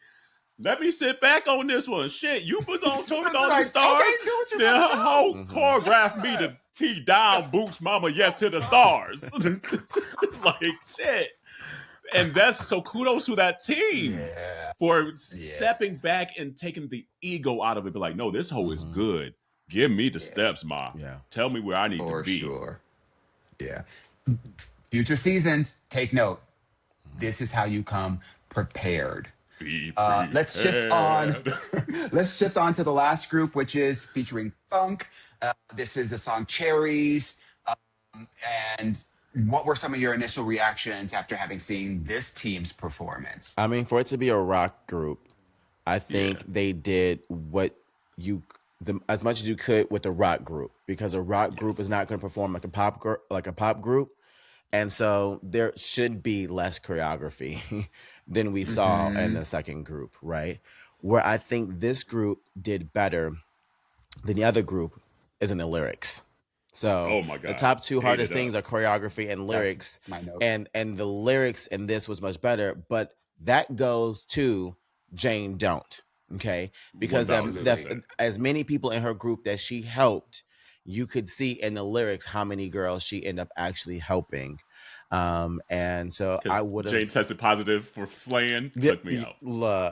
Let me sit back on this one. Shit, you was on tour with all these stars. Okay, do what you The gotta do. whole choreographed me to T down boots, mama, yes to the stars. Like shit. And that's so kudos to that team for stepping back and taking the ego out of it. Be like, no, this hoe is good. Give me the steps, ma. Yeah. Tell me where I need For to be. sure. Yeah. Future seasons, take note. This is how you come prepared. Let's shift on. Let's shift on to the last group, which is featuring Funk. This is the song "Cherries." And what were some of your initial reactions after having seen this team's performance? I mean, for it to be a rock group, I think they did what as much as you could with a rock group, because a rock group is not going to perform like a pop group. And so there should be less choreography than we saw in the second group, right? Where I think this group did better than the other group is in the lyrics. So Oh my the God. top two Ate hardest it things up. are choreography and lyrics. my note. And the lyrics in this was much better, but that goes to Jane Don't. Okay. Because 1000%. as many people in her group that she helped, you could see in the lyrics how many girls she ended up actually helping. And so I Because would Jane have tested positive for slaying, took me out.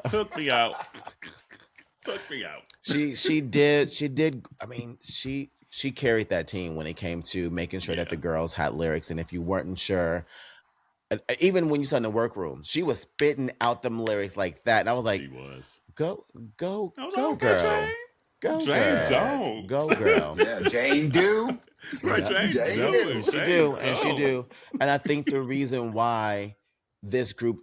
Took me out. Took me out. She did. I mean, she carried that team when it came to making sure that the girls had lyrics, and if you weren't sure, even when you saw in the workroom, she was spitting out them lyrics like that, and I was like, She was. go, I was go, like, okay, girl. Jane. Go, Jane girl. don't. Go, girl. Yeah, Jane do. Right, Jane Jane do. She do, and she do. And I think the reason why this group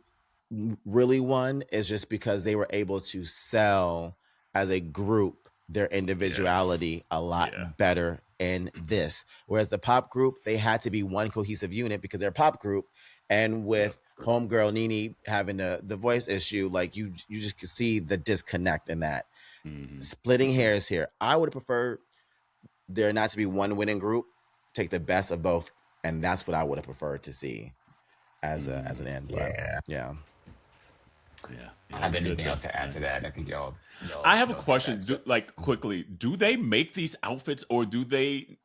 really won is just because they were able to sell as a group their individuality a lot better in this. Whereas the pop group, they had to be one cohesive unit because they're a pop group. And with homegirl Nini having the voice issue, like you just could see the disconnect in that. Splitting hairs here. I would have preferred there not to be one winning group, take the best of both, and that's what I would have preferred to see as an end. But yeah. I have anything else to add to that? I think y'all I have a question. Quickly, do they make these outfits, or do they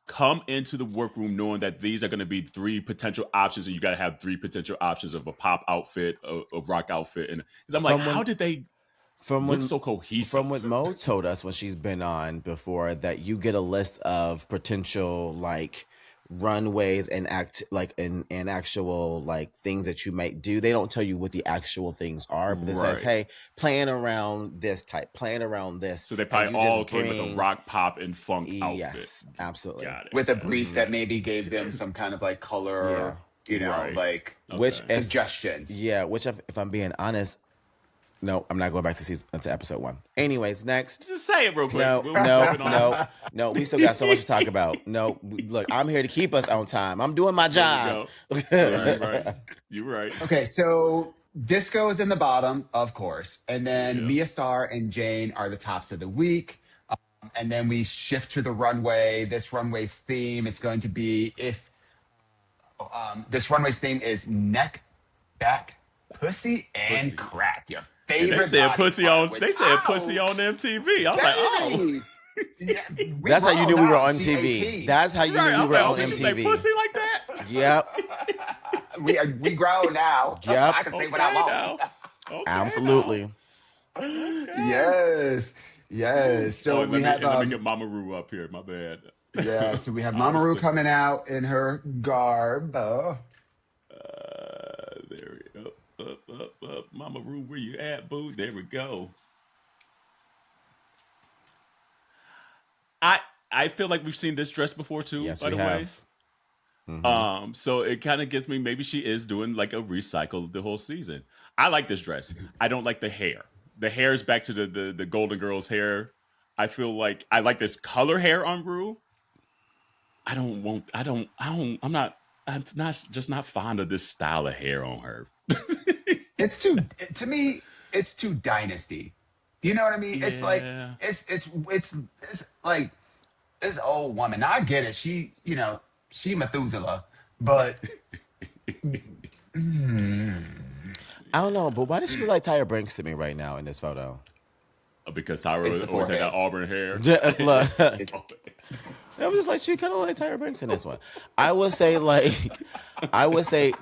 come into the workroom knowing that these are going to be 3 potential options, and you got to have 3 potential options of a pop outfit, a rock outfit, and because I'm like, how did they look so cohesive? From what Mo told us when she's been on before, that you get a list of potential like runways and actual like things that you might do. They don't tell you what the actual things are, but it says, hey, plan around this type, plan around this. So they probably all came with a rock, pop, and funk outfit. Yes, absolutely. Got it. With a brief that maybe gave them some kind of like color, like suggestions. Yeah, which if I'm being honest, no, I'm not going back to episode 1. Anyways, next. Just say it real quick. No. We still got so much to talk about. No, look, I'm here to keep us on time. I'm doing my job. Right. You're right. Okay, so Disco is in the bottom, of course, and then Mia, Starr, and Jane are the tops of the week. And then we shift to the runway. This runway's theme is going to be this runway's theme is neck, back, pussy, and crack. Your favorite. And they said pussy on. They said pussy on MTV. I was like, oh. Yeah, that's how you knew we were on C18. TV. That's how you knew we were on MTV. Say pussy like that. Yep. we grown now. Yep. I can say what I want. Okay, absolutely. Yes. So we have let me get Mama Ru up here. My bad. Yeah. So we have Mama Ru coming out in her garb. There we go. Up. Mama Ru, where you at, boo? There we go. I feel like we've seen this dress before too. Yes, by the way. So it kind of gets me. Maybe she is doing like a recycle the whole season. I like this dress. I don't like the hair. The hair is back to the Golden Girls hair. I feel like I like this color hair on Ru. I'm not fond of this style of hair on her. To me, it's too dynasty. You know what I mean? It's like it's like this old woman. Now, I get it. She Methuselah, but I don't know. But why does she look like Tyra Banks to me right now in this photo? Because Tyra always had that auburn hair. I was just like, she kind of like Tyra Banks in this one. I would say it looks like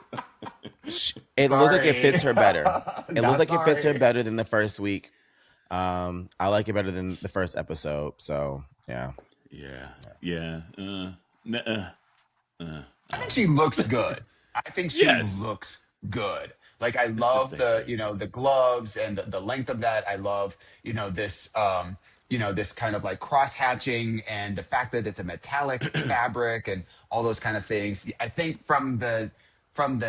it fits her better. It looks like it fits her better than the first week. I like it better than the first episode. So yeah. I think she looks good. I think she looks good. Like, I love the gloves and the length of that. I love, this this kind of like cross hatching and the fact that it's a metallic fabric and all those kind of things. I think from the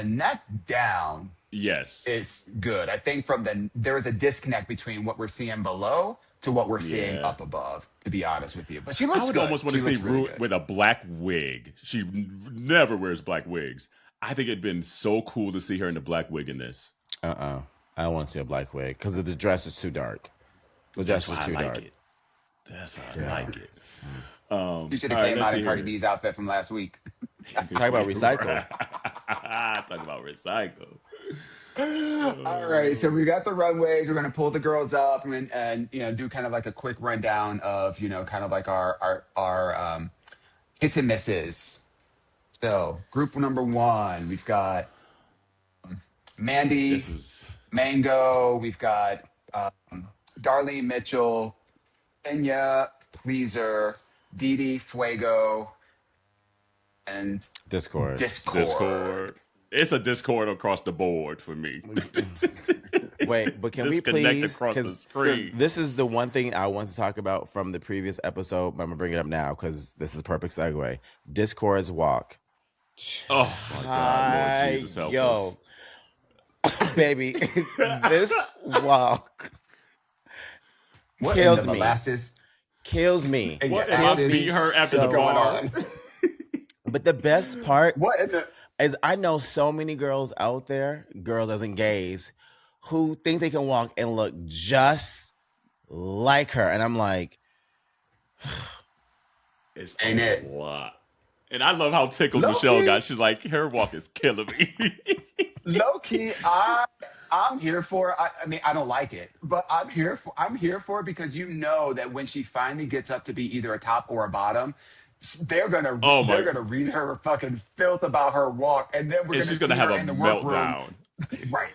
neck down, it's good. I think there is a disconnect between what we're seeing below to what we're seeing up above, to be honest with you. But she looks good. I would almost want to see Ru with a black wig. She never wears black wigs. I think it'd been so cool to see her in the black wig in this. I don't want to see a black wig because the dress is too dark. The dress is too dark. That's why I like it. You should have came out in Cardi B's outfit from last week. Talk about recycle. Talk about recycle. All right, so we got the runways. We're going to pull the girls up and do kind of like a quick rundown of kind of like our hits and misses. So group number 1, we've got Mandy Mango. We've got Darlene Mitchell, Kenya Pleaser, Didi Fuego, and Discord. It's a Discord across the board for me. Wait, but can we please? Because this is the one thing I want to talk about from the previous episode. But I'm gonna bring it up now because this is a perfect segue. Discord's walk. Oh my God, Lord Jesus, help us. Baby, this walk kills me. Kills me. What must be her after the bar? But the best part is I know so many girls out there, girls as in gays, who think they can walk and look just like her. And I'm like, it's a lot. And I love how tickled Michelle got. She's like, her walk is killing me. Low key, I'm here for it. I mean, I don't like it, but I'm here for it because you know that when she finally gets up to be either a top or a bottom, they're gonna read her fucking filth about her walk, and then she's gonna have a meltdown. Right.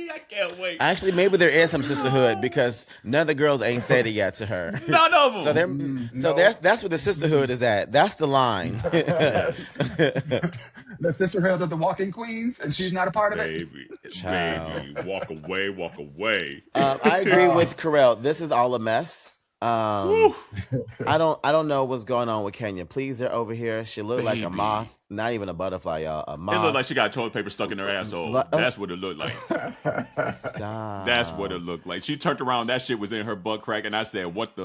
I can't wait. Actually, maybe there is some sisterhood because none of the girls ain't said it yet to her. None of them. So that's where the sisterhood is at. That's the line. The sisterhood of the walking queens, and she's not a part of it. Baby, walk away, walk away. I agree with Carell. This is all a mess. I don't know what's going on with Kenya. Please, they're over here. She looked like a moth. Not even a butterfly, y'all. A moth. It looked like she got toilet paper stuck in her asshole. That's what it looked like. Stop. That's what it looked like. She turned around. That shit was in her butt crack, and I said, "What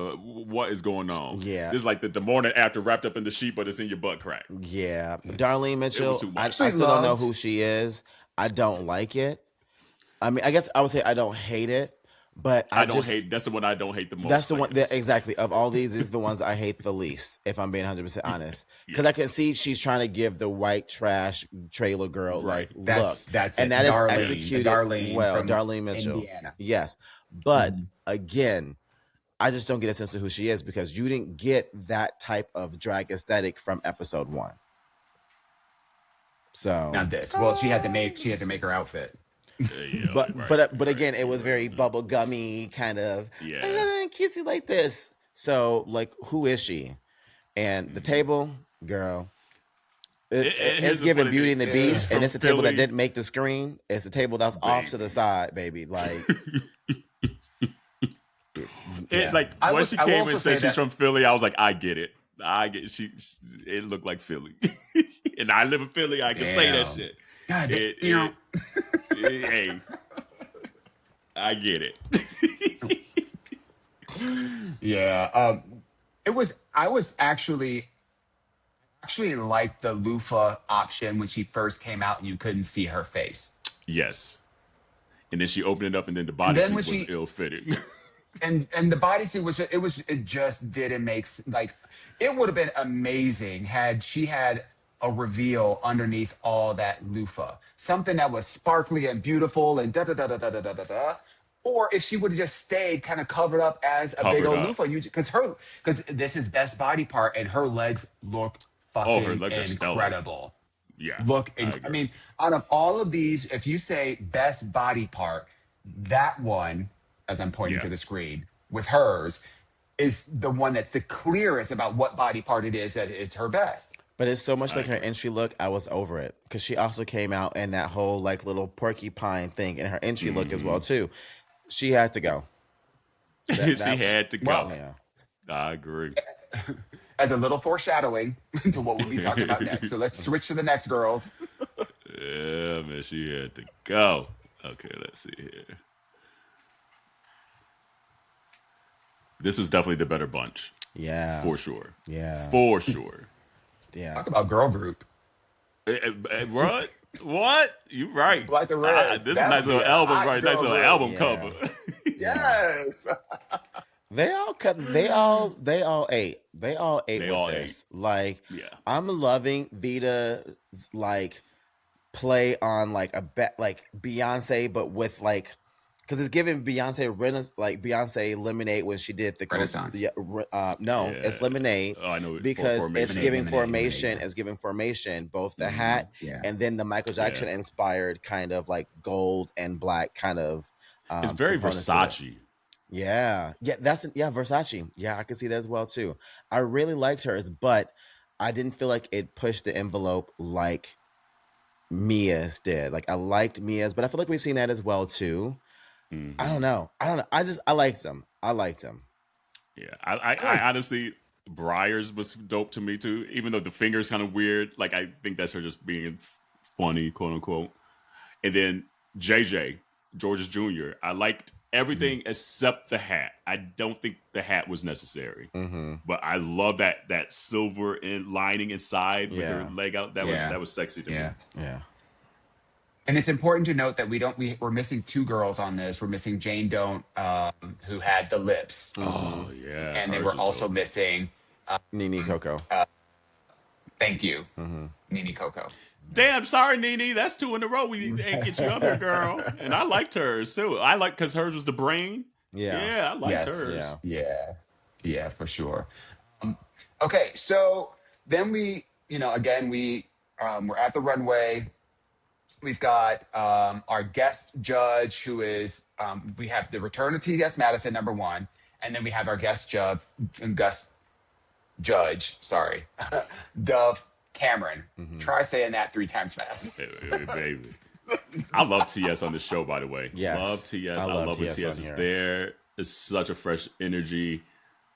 is going on?" Yeah, this is like the morning after wrapped up in the sheet, but it's in your butt crack. Yeah, Darlene Mitchell. I still don't know who she is. I don't like it. I mean, I guess I would say I don't hate it. But I don't hate. That's the one I don't hate the most. That's the one. Exactly. Of all these, is the ones I hate the least. If I'm being 100% honest, because I can see she's trying to give the white trash trailer girl look. That is executed well. Darlene Mitchell. Indiana. Yes, but again, I just don't get a sense of who she is because you didn't get that type of drag aesthetic from episode 1. So not this. Well, she had to make her outfit. But again, it was very bubblegummy kind of kissy like this. So like, who is she? And the table, girl, it's giving Beauty and the Beast, and it's the table that didn't make the screen. It's the table that's off to the side, baby. Like, when she came and said she's from Philly, I was like, I get it. It looked like Philly, and I live in Philly. I can say that shit. God, hey, I get it. Yeah, I was actually liked the loofah option when she first came out and you couldn't see her face. Yes, and then she opened it up, and then the bodysuit was ill-fitting. And the bodysuit it just didn't make like it would have been amazing had she had a reveal underneath all that loofah, something that was sparkly and beautiful and da da da da da da da da. Or if she would have just stayed kind of covered up as a big old loofah, because this is best body part and her legs look fucking her legs incredible. Yeah, I mean, out of all of these, if you say best body part, that one, as I'm pointing to the screen with hers, is the one that's the clearest about what body part it is that is her best. But it's so much like her entry look, I was over it. Because she also came out in that whole like little porcupine thing in her entry look as well too. She had to go. She had to go. Well, yeah. I agree. As a little foreshadowing to what we'll be talking about next. So let's switch to the next, girls. Yeah, man, she had to go. Okay, let's see here. This was definitely the better bunch. Yeah. For sure. Yeah. For sure. Yeah. Talk about girl group. What? What? You right. Black and red. This is a That nice would little be a album, hot right? Nice girl little group. album Yeah. cover. Yes. They all cut. They all ate. They all ate They with all this. Like, Yeah. I'm loving Vita's like play on like like Beyonce, but with like, because it's giving Beyonce like Beyonce Lemonade when she did the Renaissance. No, Yeah. it's Lemonade Oh, I know. because it's Formation. giving Lemonade, formation. yeah. It's giving formation. Both the hat Yeah. and then the Michael Jackson inspired kind of like gold and black kind of. It's very components to it. Versace. Yeah, Versace. Yeah, I can see that as well too. I really liked hers, but I didn't feel like it pushed the envelope like Mia's did. Like I liked Mia's, but I feel like we've seen that as well too. Mhm. I don't know. I liked them. Yeah, I honestly, Briar's was dope to me too. Even though the finger's kind of weird, like I think that's her just being funny, quote unquote. And then JJ George's Jr. I liked everything except the hat. I don't think the hat was necessary, but I love that silver lining inside with her leg out. That was sexy to me. Yeah. And it's important to note that we're missing two girls on this. We're missing Jane Don't, who had the lips. Oh yeah, And then hers we're was also dope. missing Nini Coco. thank you, Nini Coco. Damn, sorry, Nini. That's 2 in a row. We ain't get you up here, girl. And I liked hers too. I like because hers was the brain. Yeah. I liked hers. Yeah, for sure. Okay, so then we're at the runway. We've got our guest judge, who is we have the return of T.S. Madison, number 1, and then we have our guest judge. Sorry, Dove Cameron. Try saying that 3 times fast. Baby. I love TS on the show, by the way. Yes. Love TS. I love when TS TS on is here. there. It's such a fresh energy.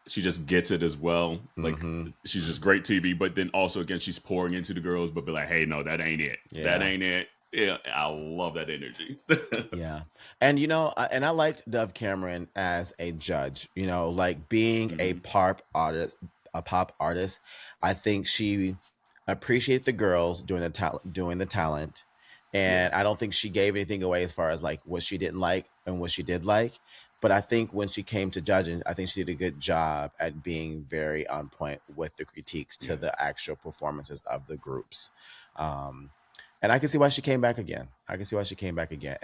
She just gets it as well. Like she's just great TV, but then also again she's pouring into the girls, but be like, hey, no, that ain't it. Yeah. That ain't it. Yeah, I love that energy. Yeah. And I liked Dove Cameron as a judge, like being a pop artist. I think she appreciated the girls doing the talent. And I don't think she gave anything away as far as like what she didn't like and what she did like. But I think when she came to judging, I think she did a good job at being very on point with the critiques to the actual performances of the groups. And I can see why she came back again. And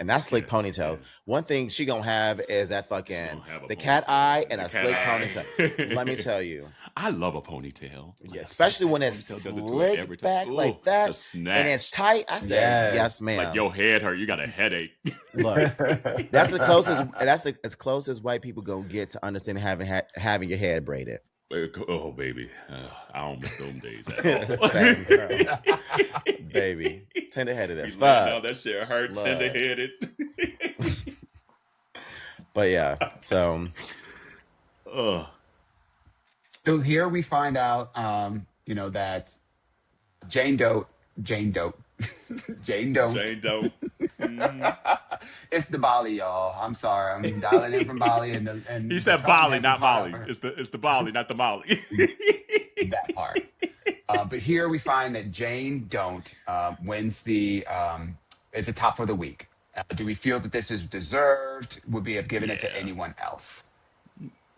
that slick ponytail. Yeah. One thing she gonna have is that fucking have a the cat ponytail. eye and The a cat slick eye. ponytail. Let me tell you. I love a ponytail. Yeah, especially when it's slicked back like that and it's tight. I said, yes, ma'am. Like your head hurt. You got a headache. Look, that's as close as white people gonna get to understanding having your head braided. Oh, baby. I don't miss those days at all. Same girl. Baby. Tender-headed as fuck. No, that shit hurt. Tender-headed. But yeah, so. So here we find out, that Jane Doe. It's the Bali, y'all. I'm sorry. I'm dialing in from Bali, and He said Bali, not Molly. It's the Bali, not the Molly. That part. But here we find that Jane Don't wins is the top for the week. Do we feel that this is deserved? Would we have given it to anyone else?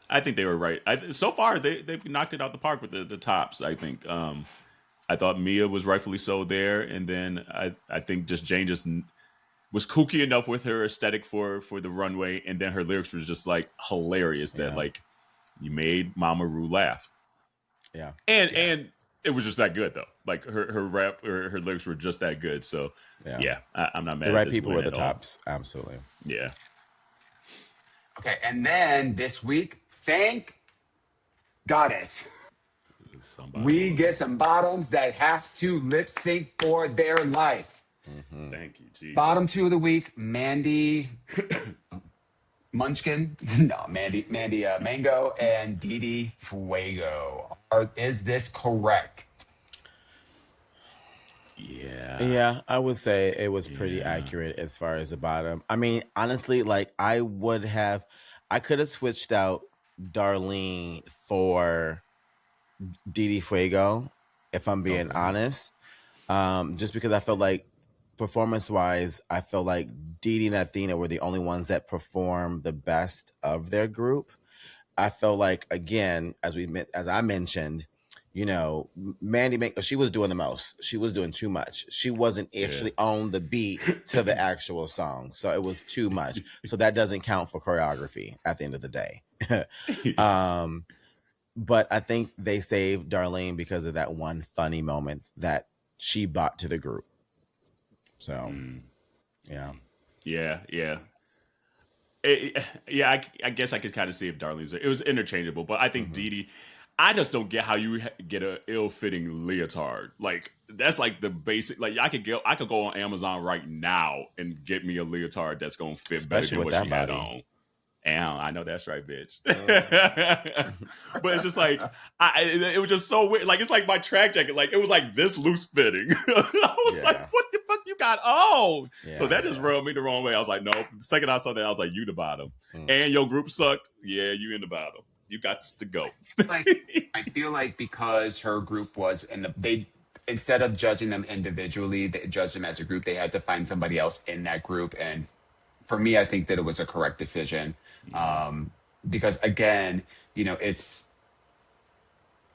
I think they were right. So far, they've knocked it out the park with the tops, I think. I thought Mia was rightfully so there. And then I think just Jane just was kooky enough with her aesthetic for the runway. And then her lyrics was just like hilarious that like you made Mama Ru laugh. Yeah. And it was just that good though. Like her rap or her lyrics were just that good. So I'm not mad. The at right this people win were the at all. tops. Absolutely. Yeah. Okay, and then this week, thank Goddess, we get some bottoms that have to lip sync for their life. Thank you, Jesus. Bottom 2 of the week, Mandy Munchkin, Mandy Mango, and Didi Fuego. Is this correct? Yeah, I would say it was pretty accurate as far as the bottom. I mean, honestly, like I could have switched out Darlene for Didi Fuego, if I'm being honest. Just because I felt like performance-wise, I felt like Dee Dee and Athena were the only ones that performed the best of their group. I felt like, again, as I mentioned, you know, Mandy Mango, she was doing the most. She was doing too much. She wasn't actually on the beat to the actual song, so it was too much. So that doesn't count for choreography at the end of the day. But I think they saved Darlene because of that one funny moment that she brought to the group. So, yeah. I guess I could kind of see if Darlene's. It was interchangeable, but I think Dee Dee. I just don't get how you get a ill-fitting leotard. Like that's like the basic. Like I could go on Amazon right now and get me a leotard that's gonna fit Especially better than what she had on. And I know that's right, bitch. But it's just like it was just so weird. Like it's like my track jacket. Like it was like this loose fitting. I was like, what the fuck you got on? So that just rubbed me the wrong way. I was like, nope. The second I saw that, I was like, you the bottom. And your group sucked. Yeah, you in the bottom. You got to go. I feel like because her group was they instead of judging them individually, they judged them as a group. They had to find somebody else in that group, and for me, I think that it was a correct decision. Because again, you know, it's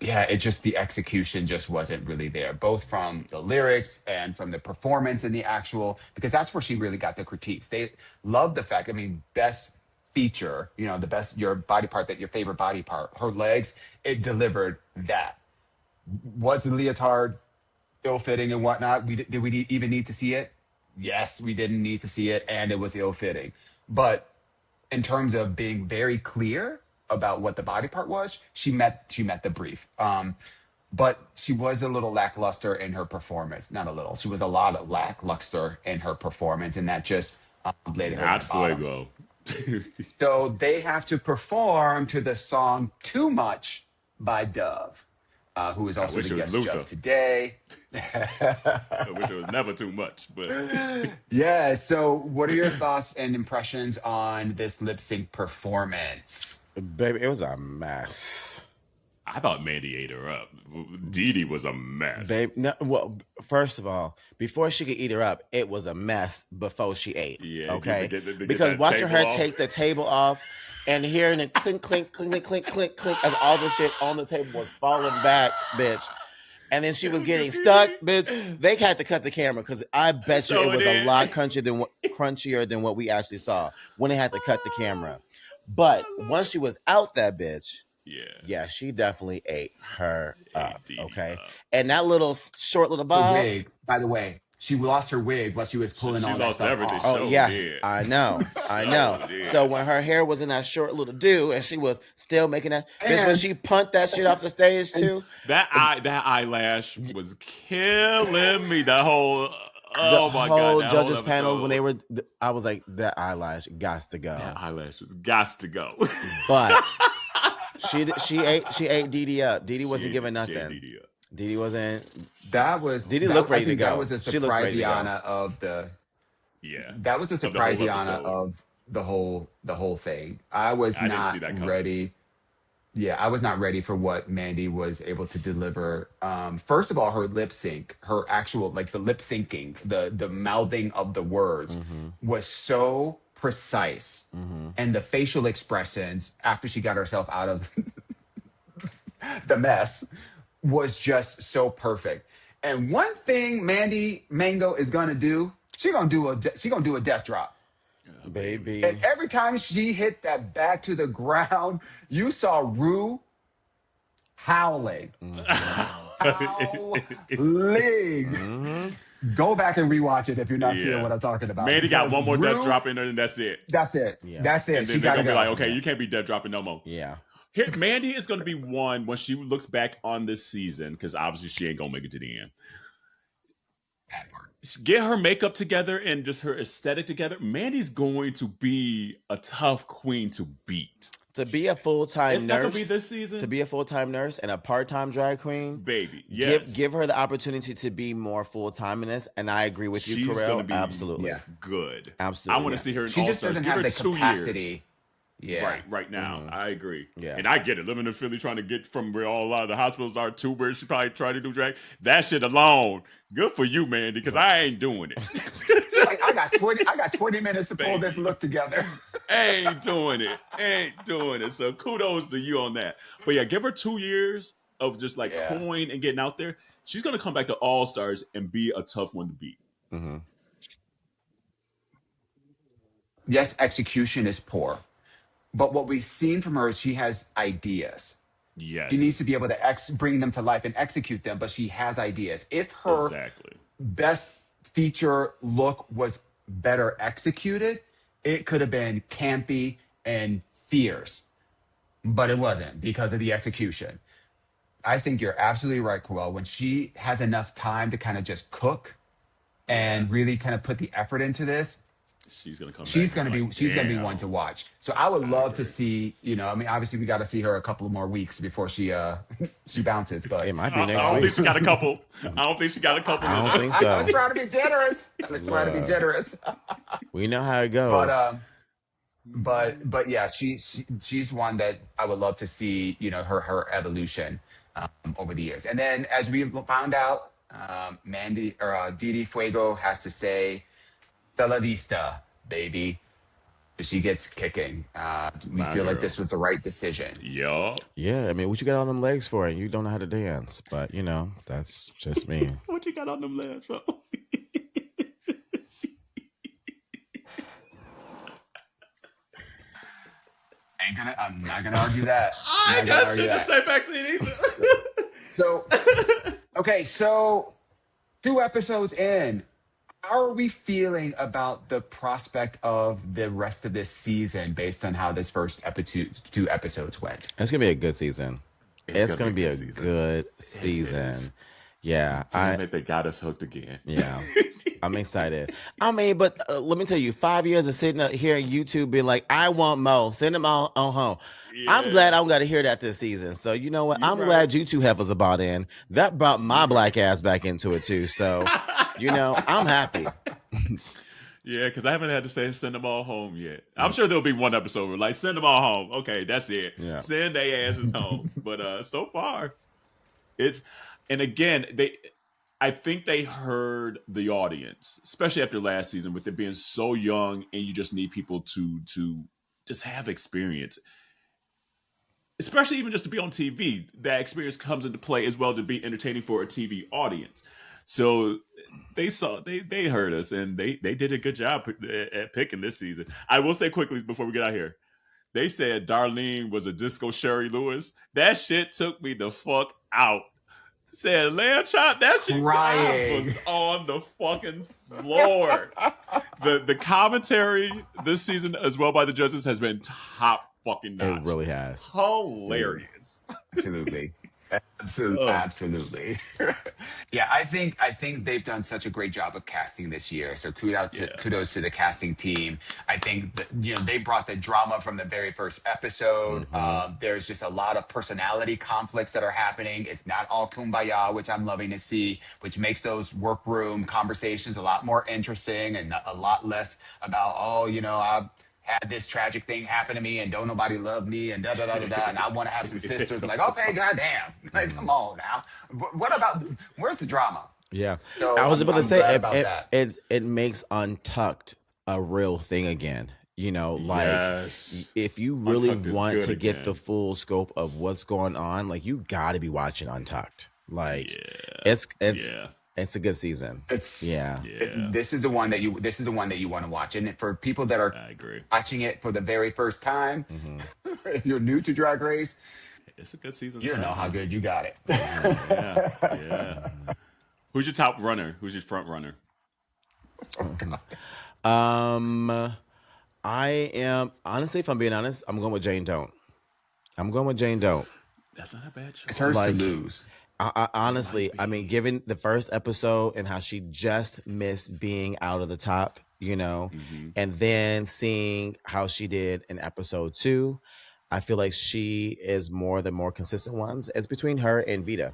just the execution just wasn't really there, both from the lyrics and from the performance and the actual, because that's where she really got the critiques. They loved the fact, I mean, best feature, you know, the best, your body part, that your favorite body part, her legs, it delivered that. Was the leotard ill-fitting and whatnot? Did we even need to see it? Yes, we didn't need to see it, and it was ill-fitting. But in terms of being very clear about what the body part was, she met the brief. But she was a little lackluster in her performance. Not a little. She was a lot of lackluster in her performance, and that just laid her Not at the bottom. Fuego. So they have to perform to the song "Too Much" by Dove, who is also the guest judge today. I wish it was never too much, but yeah. So, what are your thoughts and impressions on this lip sync performance? Baby, it was a mess. I thought Mandy ate her up. Dee Dee was a mess. Babe, no, well, first of all, before she could eat her up, it was a mess before she ate. Yeah, okay. Get because watching her off. take the table off and hearing it clink, clink, clink, clink, clink, clink, as all the shit on the table was falling back, bitch. And then she was getting stuck, bitch. They had to cut the camera because I bet you it was a lot crunchier than what we actually saw when they had to cut the camera. But once she was out that bitch, yeah, she definitely ate her up. Okay, and that short little bob. The wig, by the way, she lost her wig while she was pulling all that stuff off. Oh yes, I know. So when her hair was in that short little do, and she was still making that, bitch, when she pumped that shit off the stage too, that eyelash was killing me. That whole. Oh my god! The judges panel when they were, I was like, that eyelash gots to go. That eyelash was gots to go. But she ate Dee Dee up. Dee Dee wasn't giving nothing. Dee Dee wasn't. Dee Dee looked ready to go. That was a surprise-iana of the. Yeah. That was a surprise-iana of the whole thing. I was not ready. Yeah, I was not ready for what Mandy was able to deliver. First of all, her lip sync, her actual, like the lip syncing, the mouthing of the words was so precise. And the facial expressions after she got herself out of the mess was just so perfect. And one thing Mandy Mango is gonna do, she gonna do a death drop. Baby. And every time she hit that back to the ground, you saw Rue howling. Howling. Go back and rewatch it if you're not seeing what I'm talking about. Mandy got one more death drop in there, and that's it. That's it. Yeah. That's it. And then they're gonna be like, okay, you can't be death dropping no more. Yeah. Here, Mandy is gonna be one when she looks back on this season, because obviously she ain't gonna make it to the end. Get her makeup together and just her aesthetic together. Mandy's going to be a tough queen to beat. To be a full-time nurse. It's not going to be this season. To be a full-time nurse and a part-time drag queen. Baby, yes. Give her the opportunity to be more full-time in this. And I agree with you, Carell. Absolutely. Good. Absolutely. I want to see her in She just doesn't have the capacity. Yeah. Right now. I agree. Yeah. And I get it. Living in Philly, trying to get from where a lot of the hospitals are to where she probably tried to do drag. That shit alone, good for you, man, because I ain't doing it. I got 20 minutes to pull this look together. Ain't doing it. So kudos to you on that. But yeah, give her 2 years of just like coin and getting out there. She's gonna come back to All Stars and be a tough one to beat. Yes, execution is poor. But what we've seen from her is she has ideas. Yes. She needs to be able to bring them to life and execute them, but she has ideas. If her best feature look was better executed, it could have been campy and fierce, but it wasn't because of the execution. I think you're absolutely right, Coel. When she has enough time to kind of just cook and really kind of put the effort into this, she's gonna come. She's gonna be one to watch. So I would love to see. I mean, obviously we got to see her a couple more weeks before she she bounces. But it might be next week. I don't think she got a couple. I don't think so. I was trying to be generous. We know how it goes. But yeah, she's one that I would love to see. Her evolution over the years. And then as we found out, Mandy or Didi Fuego has to say, "De la vista, baby." She gets kicking. We feel like this was the right decision. Yeah. I mean, what you got on them legs for? You don't know how to dance, but that's just me. What you got on them legs for? I'm not gonna argue that. I ain't got shit to say back to you either. So 2 episodes in. How are we feeling about the prospect of the rest of this season based on how this first two episodes went? It's going to be a good season. It's going to be a good season. Yeah. Damn it, they got us hooked again. Yeah. I'm excited. I mean, but let me tell you, 5 years of sitting up here on YouTube being like, I want more. Send them all on home. Yeah. I'm glad I got to hear that this season. So you know what? I'm glad you two heifers are bought in. That brought my black ass back into it too. So, I'm happy. Yeah, because I haven't had to say send them all home yet. I'm sure there'll be one episode where like send them all home. Okay, that's it. Yeah. Send their asses home. But so far, and again, I think they heard the audience, especially after last season, with it being so young, and you just need people to just have experience, especially even just to be on TV. That experience comes into play as well to be entertaining for a TV audience. So they heard us, and they did a good job at picking this season. I will say quickly before we get out here, they said Darlene was a disco Sherry Lewis. That shit took me the fuck out. Said lamb chop, that shit was on the fucking floor. The commentary this season as well by the judges has been top fucking notch. It really has. Hilarious. Absolutely. Absolutely. Yeah, I think they've done such a great job of casting this year. So kudos to the casting team. I think that, they brought the drama from the very first episode. Mm-hmm. There's just a lot of personality conflicts that are happening. It's not all kumbaya, which I'm loving to see, which makes those workroom conversations a lot more interesting and a lot less about, I had this tragic thing happen to me and don't nobody love me and and I want to have some sisters. I'm like, okay, goddamn, like, come on now. Where's the drama? Yeah, so I was about to say it makes Untucked a real thing again. If you really want to get the full scope of what's going on, like you got to be watching Untucked. Like it's a good season. This is the one that you want to watch. And for people that are watching it for the very first time, if you're new to Drag Race, it's a good season. You know how good you got it. Yeah. Who's your top runner? Who's your front runner? I am honestly, if I'm being honest, I'm going with Jane Don't. That's not a bad choice. It's hers to lose. I honestly, I mean, given the first episode and how she just missed being out of the top, and then seeing how she did in episode 2, I feel like she is more the more consistent ones. It's between her and Vita.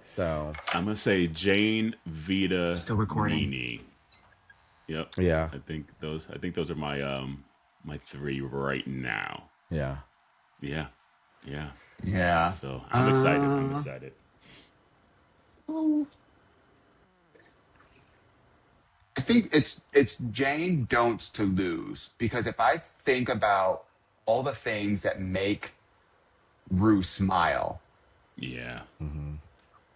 So I'm gonna say Jane, Vita, still recording. Nini. Yep. Yeah. I think those are my my 3 right now. Yeah. Yeah. Yeah. So I'm excited. I think it's Jane Don'ts to lose, because if I think about all the things that make Rue smile, Yeah.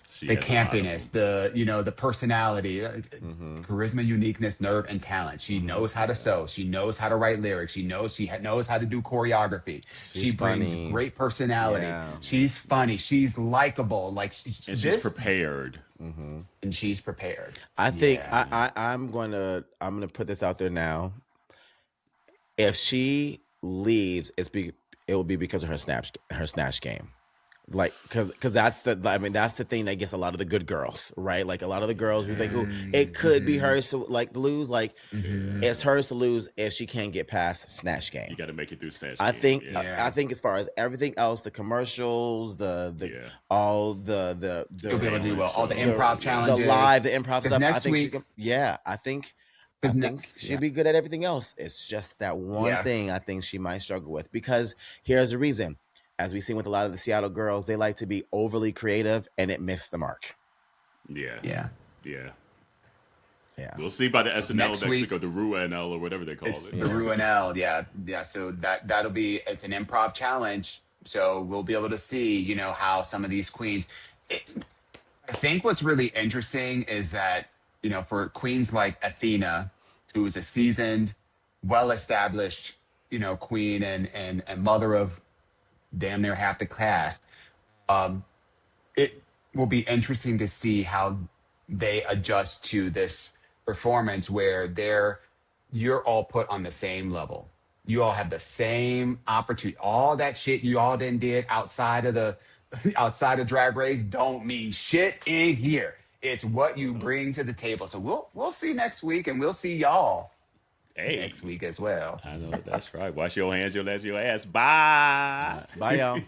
She the has a lot of campiness, them. the personality, charisma, uniqueness, nerve, and talent. She knows how to sew. She knows how to write lyrics. She knows knows how to do choreography. She's She brings funny. great personality. Yeah. She's funny. She's likable. Like And she's prepared. and she's prepared. I think Yeah. I'm gonna put this out there now. If she leaves, it will be because of her snatch game. Like, cause that's the thing that gets a lot of the good girls, right? Like a lot of the girls who think, oh, it could be hers to like lose. Like, it's hers to lose if she can't get past snatch game. You got to make it through snatch I game. think Yeah. I think as far as everything else, the commercials, all the You'll be able to do well. All the The- improv the challenges, the live, the improv stuff. next I think week, I think she'll be good at everything else. It's just that one thing I think she might struggle with, because here's the reason. As we've seen with a lot of the Seattle girls, they like to be overly creative and it missed the mark. Yeah. Yeah. We'll see by the SNL next week week or the Rue NL or whatever they call it's it. the Ruinell, yeah. So that'll be it's an improv challenge. So we'll be able to see, how some of these queens. I think what's really interesting is that for queens like Athena, who is a seasoned, well-established, queen and mother of damn near half the cast. It will be interesting to see how they adjust to this performance where you're all put on the same level. You all have the same opportunity. All that shit you all did outside of Drag Race don't mean shit in here. It's what you bring to the table. So we'll see next week, and we'll see y'all next week as well. I know that's right. Wash your hands, your legs, your ass. Bye. Bye, y'all.